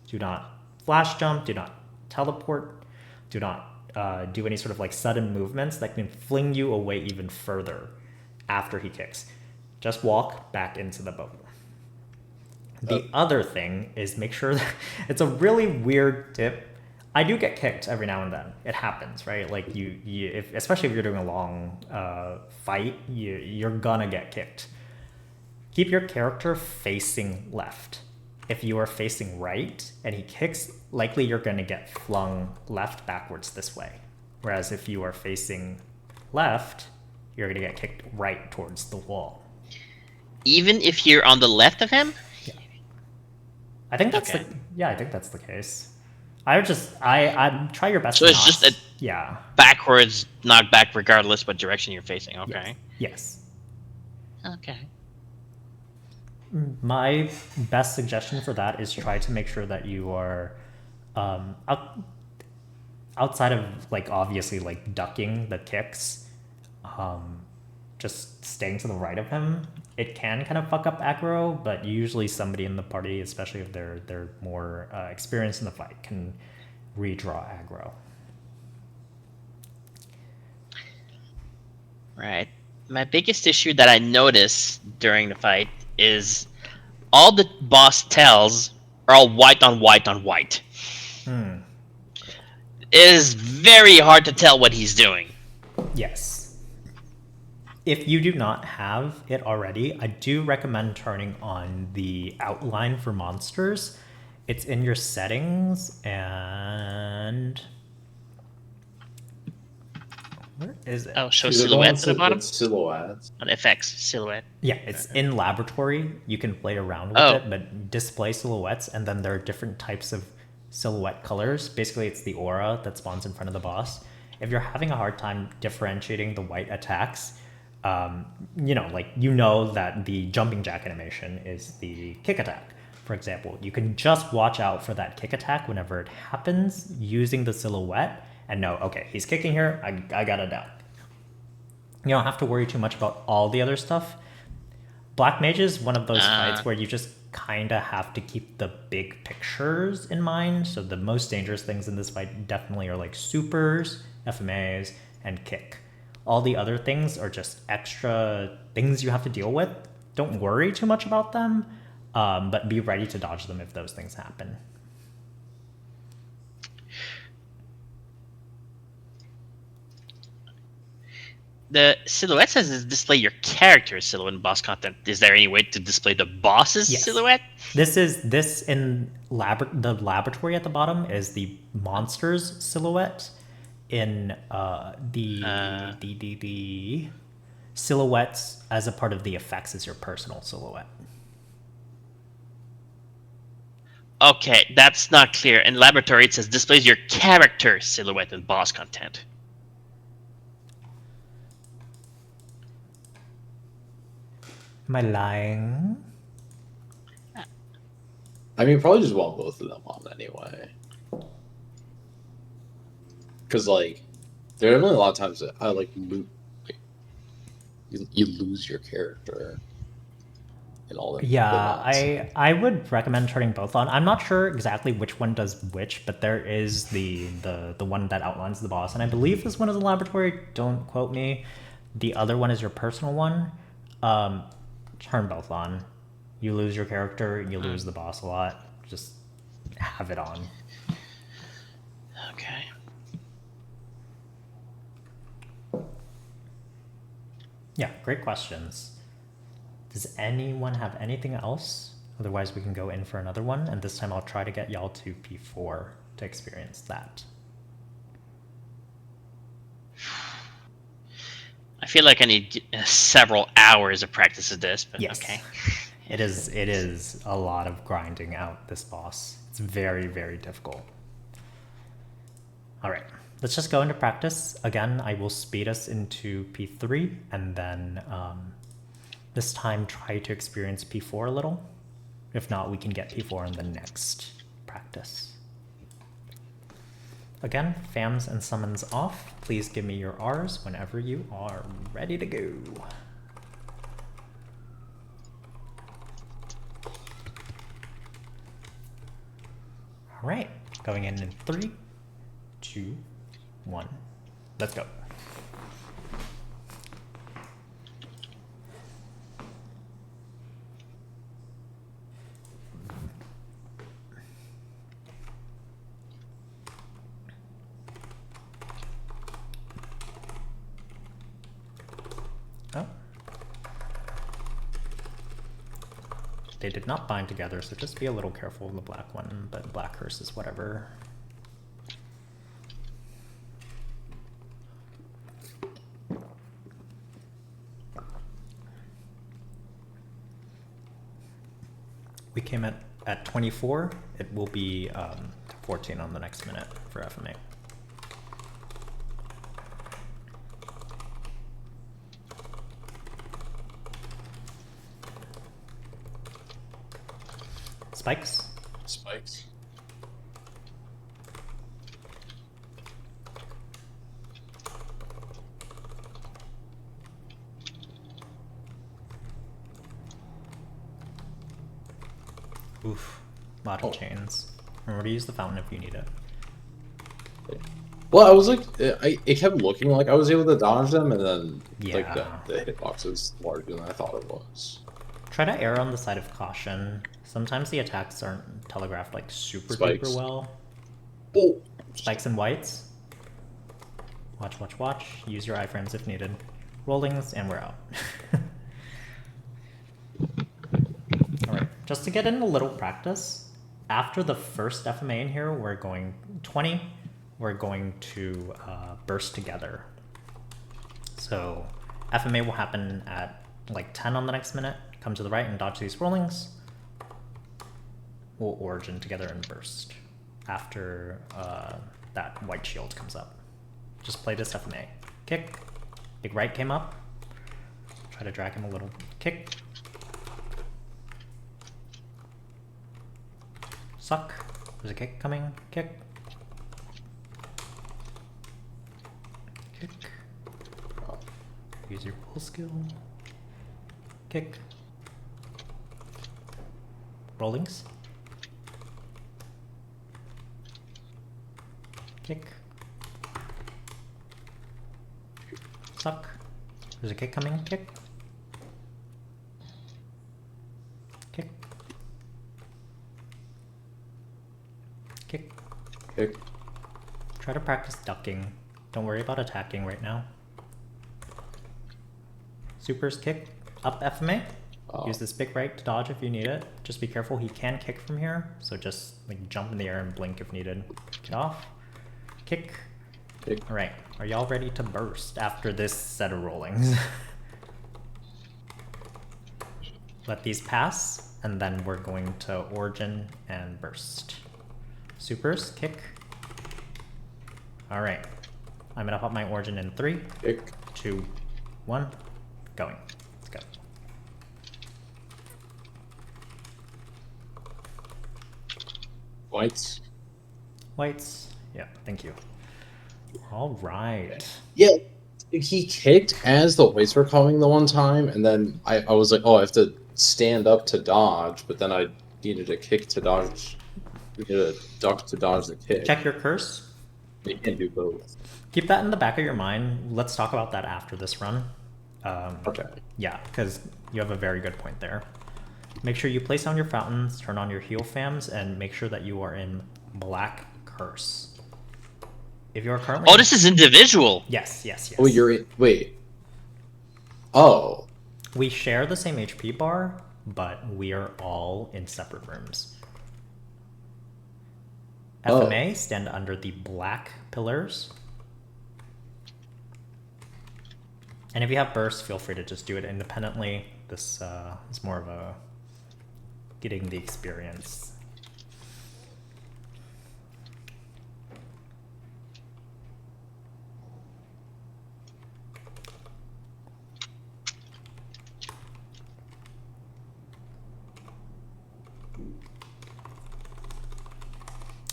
Do not flash jump, do not teleport, do not do any sort of like sudden movements that can fling you away even further after he kicks. Just walk back into the bubble. The other thing is make sure that it's a really weird tip. I do get kicked every now and then. It happens, right? Like especially if you're doing a long fight, you're gonna get kicked. Keep your character facing left. If you are facing right and he kicks, likely you're gonna get flung left backwards this way. Whereas if you are facing left, you're gonna get kicked right towards the wall. Even if you're on the left of him? Yeah. I think that's I think that's the case. I try your best. So it's just a backwards knockback regardless what direction you're facing. Okay. Yes. Okay. My best suggestion for that is try to make sure that you are outside of like obviously like ducking the kicks, just staying to the right of him. It can kind of fuck up aggro, but usually somebody in the party, especially if they're more experienced in the fight, can redraw aggro. Right. My biggest issue that I notice during the fight is all the boss tells are all white on white on white. It is very hard to tell what he's doing. Yes. If you do not have it already, I do recommend turning on the outline for monsters. It's in your settings and where is it? Oh, show silhouettes at the bottom? Silhouettes. On FX, silhouette. Yeah, it's in laboratory. You can play around with it, but display silhouettes, and then there are different types of silhouette colors. Basically, it's the aura that spawns in front of the boss. If you're having a hard time differentiating the white attacks, you know that the jumping jack animation is the kick attack. For example, you can just watch out for that kick attack whenever it happens using the silhouette and know, okay, he's kicking here, I got it down. You don't have to worry too much about all the other stuff. Black Mage is one of those fights where you just kind of have to keep the big pictures in mind. So the most dangerous things in this fight definitely are like supers, FMAs, and kick. All the other things are just extra things you have to deal with. Don't worry too much about them, but be ready to dodge them if those things happen. The silhouette says to display your character's silhouette in boss content. Is there any way to display the boss's silhouette? This in the laboratory at the bottom is the monster's silhouette. In the silhouettes as a part of the effects is your personal silhouette. Okay, that's not clear. In laboratory, it says displays your character silhouette in boss content. Am I lying? I mean, probably just want both of them on anyway. Because, like, there are definitely a lot of times that I, you lose your character. in all the Yeah, mods. I would recommend turning both on. I'm not sure exactly which one does which, but there is the one that outlines the boss, and I believe this one is a laboratory. Don't quote me. The other one is your personal one. Turn both on. You lose your character, you lose the boss a lot. Just have it on. Okay. Yeah, great questions. Does anyone have anything else? Otherwise, we can go in for another one, and this time I'll try to get y'all to P4 to experience that. I feel like I need several hours of practice of this, but Yes. okay. It is a lot of grinding out this boss. It's very, very difficult. All right, let's just go into practice. Again, I will speed us into P3, and then this time try to experience P4 a little. If not, we can get P4 in the next practice. Again, fams and summons off. Please give me your Rs whenever you are ready to go. All right, going in 3, 2, 1. Let's go. Oh. They did not bind together, so just be a little careful of the black one, but black curse is whatever. We came at 24. It will be 14 on the next minute for FMA. Spikes. Spikes. Oof. Lot of chains. Remember to use the fountain if you need it. Well, I was like, it kept looking like I was able to dodge them, and then like Yeah. the hitbox was larger than I thought it was. Try to err on the side of caution. Sometimes the attacks aren't telegraphed like super Spikes. duper well. Oh, Spikes and whites. Watch, watch, watch. Use your iframes if needed. Rollings, and we're out. Alright, just to get in a little practice, after the first FMA in here, we're going 20, we're going to burst together. So FMA will happen at like 10 on the next minute. Come to the right and dodge these rollings. We'll origin together and burst after that white shield comes up. Just play this FMA. Kick. Big right came up. Try to drag him a little. Kick. Suck. There's a kick coming. Kick. Kick. Use your pull skill. Kick. Rollings. Kick. Suck. There's a kick coming. Kick. Kick. Kick. kick. Try to practice ducking. Don't worry about attacking right now. Supers kick. Up FMA. Use this big right to dodge if you need it. Just be careful, he can kick from here. So just like jump in the air and blink if needed. Get off. Kick. Kick. Alright, are y'all ready to burst after this set of rollings? Let these pass, and then we're going to origin and burst. Supers, kick. Alright, I'm gonna pop my origin in 3, Kick. 2, 1, going. Let's go. Whites. Whites, yeah, thank you. Alright. Yeah. he kicked as the weights were coming the one time, and then I was like, oh, I have to stand up to dodge, but then I needed to kick to dodge. I needed to duck to dodge the kick. Check your curse. You can't do both. Keep that in the back of your mind. Let's talk about that after this run. Okay. Yeah, because you have a very good point there. Make sure you place down your fountains, turn on your heal fams, and make sure that you are in Black Curse. If you are currently... Oh, this is individual. Yes, yes, yes. Oh, you're in... Wait. Oh. We share the same HP bar, but we are all in separate rooms. FMA, stand under the black pillars. And if you have burst, feel free to just do it independently. This is more of a getting the experience.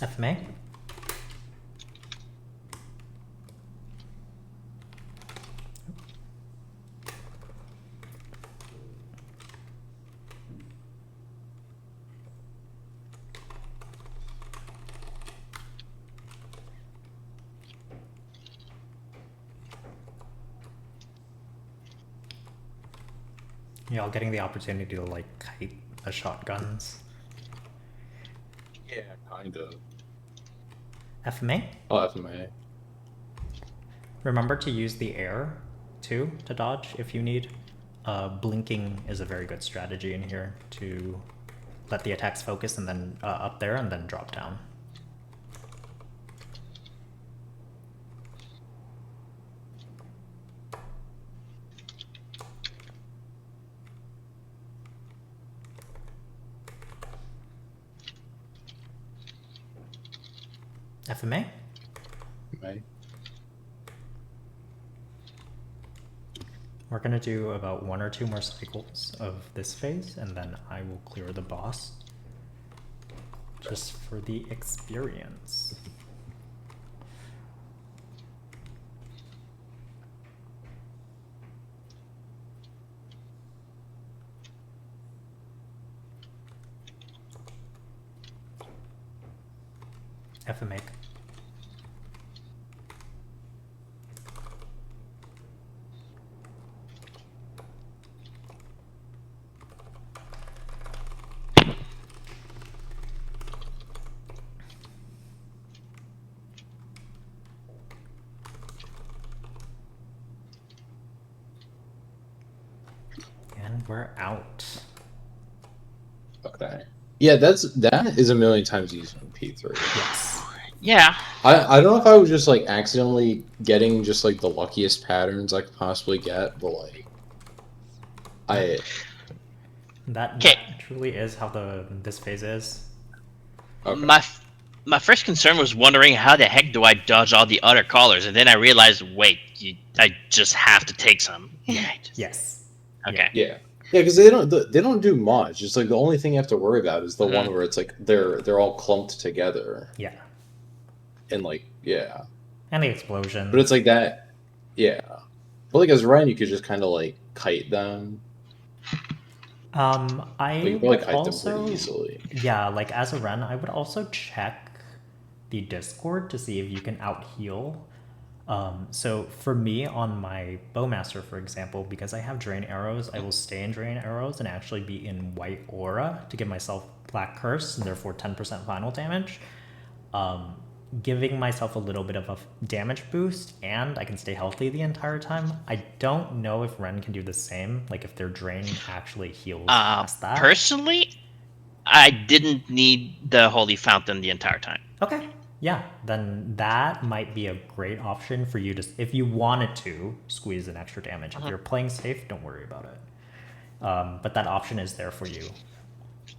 FMA. Y'all getting the opportunity to like kite the shotguns. Yeah, kind of. FMA. Oh, FMA. Remember to use the air too to dodge if you need. Blinking is a very good strategy in here to let the attacks focus and then up there and then drop down. FMA? FMA. We're going to do about 1 or 2 more cycles of this phase, and then I will clear the boss. Just for the experience. FMA. And we're out. Okay. Yeah, that is a million times easier than P3. Yes. Yeah. I don't know if I was just like accidentally getting just like the luckiest patterns I could possibly get, but like That Okay. truly is how this phase is. Okay. My first concern was wondering how the heck do I dodge all the other callers, and then I realized, wait, I just have to take some. Yeah. Yes. Okay. Yeah. Yeah, because they don't do much. It's like the only thing you have to worry about is the one where it's like they're all clumped together. Yeah. And like yeah. And the explosion. But it's like that yeah. But like as Ren you could just kinda like kite them. I You can would like kite them also, pretty easily. yeah, like as a Ren, I would also check the Discord to see if you can out heal. So for me on my Bowmaster, for example, because I have Drain Arrows, I will stay in Drain Arrows and actually be in White Aura to give myself Black Curse and therefore 10% final damage. Giving myself a little bit of a damage boost, and I can stay healthy the entire time. I don't know if Ren can do the same, like if their drain actually heals past that. Personally, I didn't need the Holy Fountain the entire time. Okay, yeah, then that might be a great option for you to, if you wanted to, squeeze an extra damage. If you're playing safe, don't worry about it. But that option is there for you.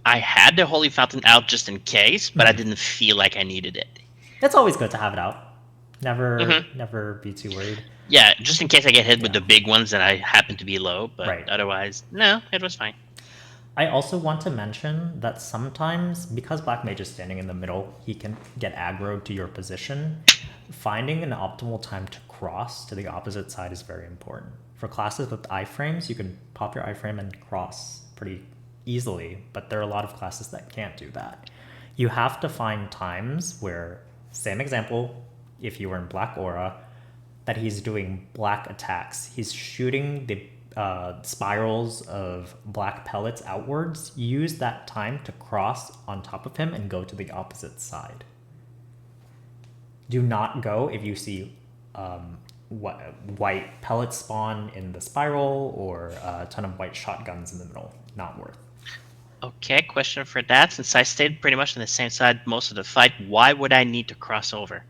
I had the Holy Fountain out just in case, but I didn't feel like I needed it. It's always good to have it out. Never be too worried. Yeah, just in case I get hit with the big ones and I happen to be low, but otherwise, no, it was fine. I also want to mention that sometimes, because Black Mage is standing in the middle, he can get aggroed to your position. finding an optimal time to cross to the opposite side is very important. For classes with iframes, you can pop your iframe and cross pretty easily, but there are a lot of classes that can't do that. You have to find times where, same example, if you were in Black Aura, that he's doing black attacks. He's shooting the spirals of black pellets outwards. Use that time to cross on top of him and go to the opposite side. Do not go if you see white pellets spawn in the spiral or a ton of white shotguns in the middle. Not worth. Okay, question for that. Since I stayed pretty much on the same side most of the fight, why would I need to cross over?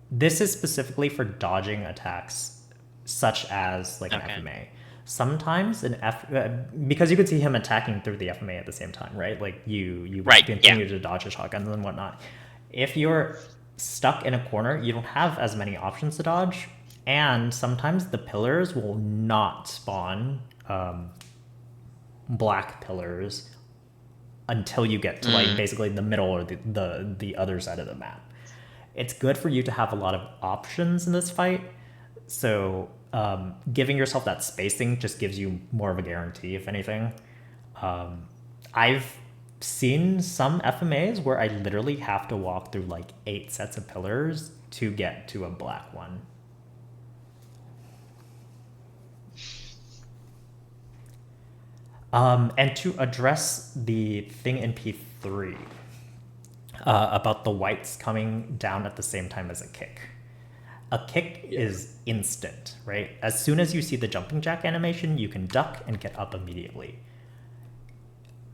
This is specifically for dodging attacks, such as like an Okay. FMA. Sometimes because you could see him attacking through the FMA at the same time, right? Like you Right, continue to dodge the shotguns and whatnot. If you're stuck in a corner, you don't have as many options to dodge, and sometimes the pillars will not spawn black pillars until you get to like basically the middle or the other side of the map. It's good for you to have a lot of options in this fight, so giving yourself that spacing just gives you more of a guarantee, if anything. I've seen some FMAs where I literally have to walk through like 8 sets of pillars to get to a black one. And to address the thing in P3 about the whites coming down at the same time as a kick. A kick is instant, right? As soon as you see the jumping jack animation, you can duck and get up immediately.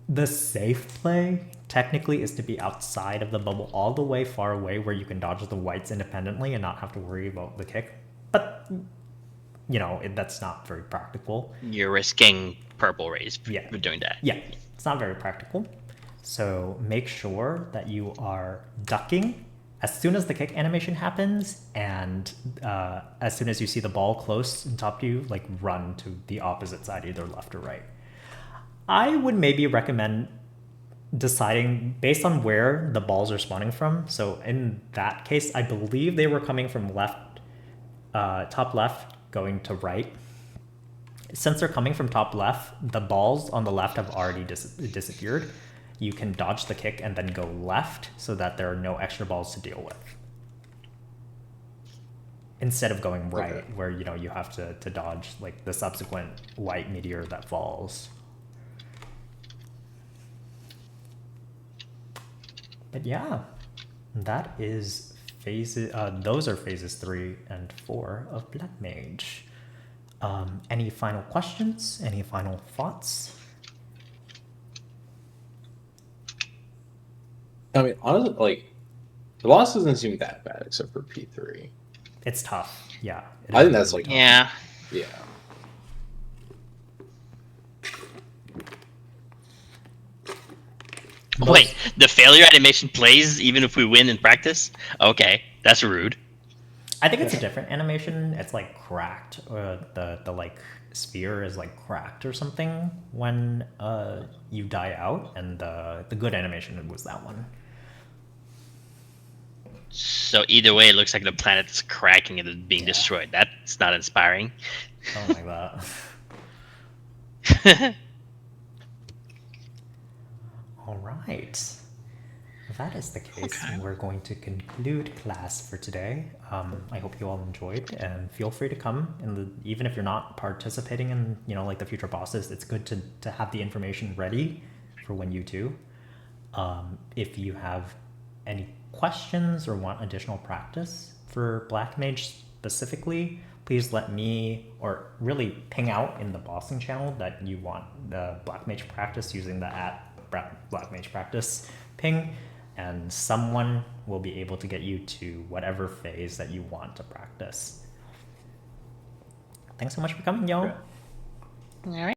The safe play technically is to be outside of the bubble all the way far away where you can dodge the whites independently and not have to worry about the kick. But, you know, that's not very practical. You're risking purple rays for doing that. Yeah, it's not very practical. So make sure that you are ducking as soon as the kick animation happens, and as soon as you see the ball close and top to you, like run to the opposite side, either left or right. I would maybe recommend deciding based on where the balls are spawning from. So in that case, I believe they were coming from left, top left, going to right. Since they're coming from top left, the balls on the left have already disappeared. You can dodge the kick and then go left so that there are no extra balls to deal with. Instead of going right, where you know you have to dodge like the subsequent white meteor that falls. But yeah, that is phases. Those are phases 3 and 4 of Black Mage. Any final questions? Any final thoughts? I mean, honestly, like, the loss doesn't seem that bad except for P3. It's tough. Yeah. I think that's like, Yeah. Yeah. Wait, the failure animation plays even if we win in practice? Okay, that's rude. I think it's a different animation. It's like cracked, or the like sphere is like cracked or something when you die out, and the good animation was that one. So either way, it looks like the planet is cracking and is being destroyed. That's not inspiring. Oh my god. All right. If that is the case, we're going to conclude class for today. I hope you all enjoyed, and feel free to come. Even if you're not participating in, you know, like the future bosses, it's good to have the information ready for when you do. If you have any questions or want additional practice for Black Mage specifically, please let me, or really ping out in the bossing channel that you want the Black Mage practice using the @Black Mage practice ping, and someone will be able to get you to whatever phase that you want to practice. Thanks so much for coming, y'all. All right.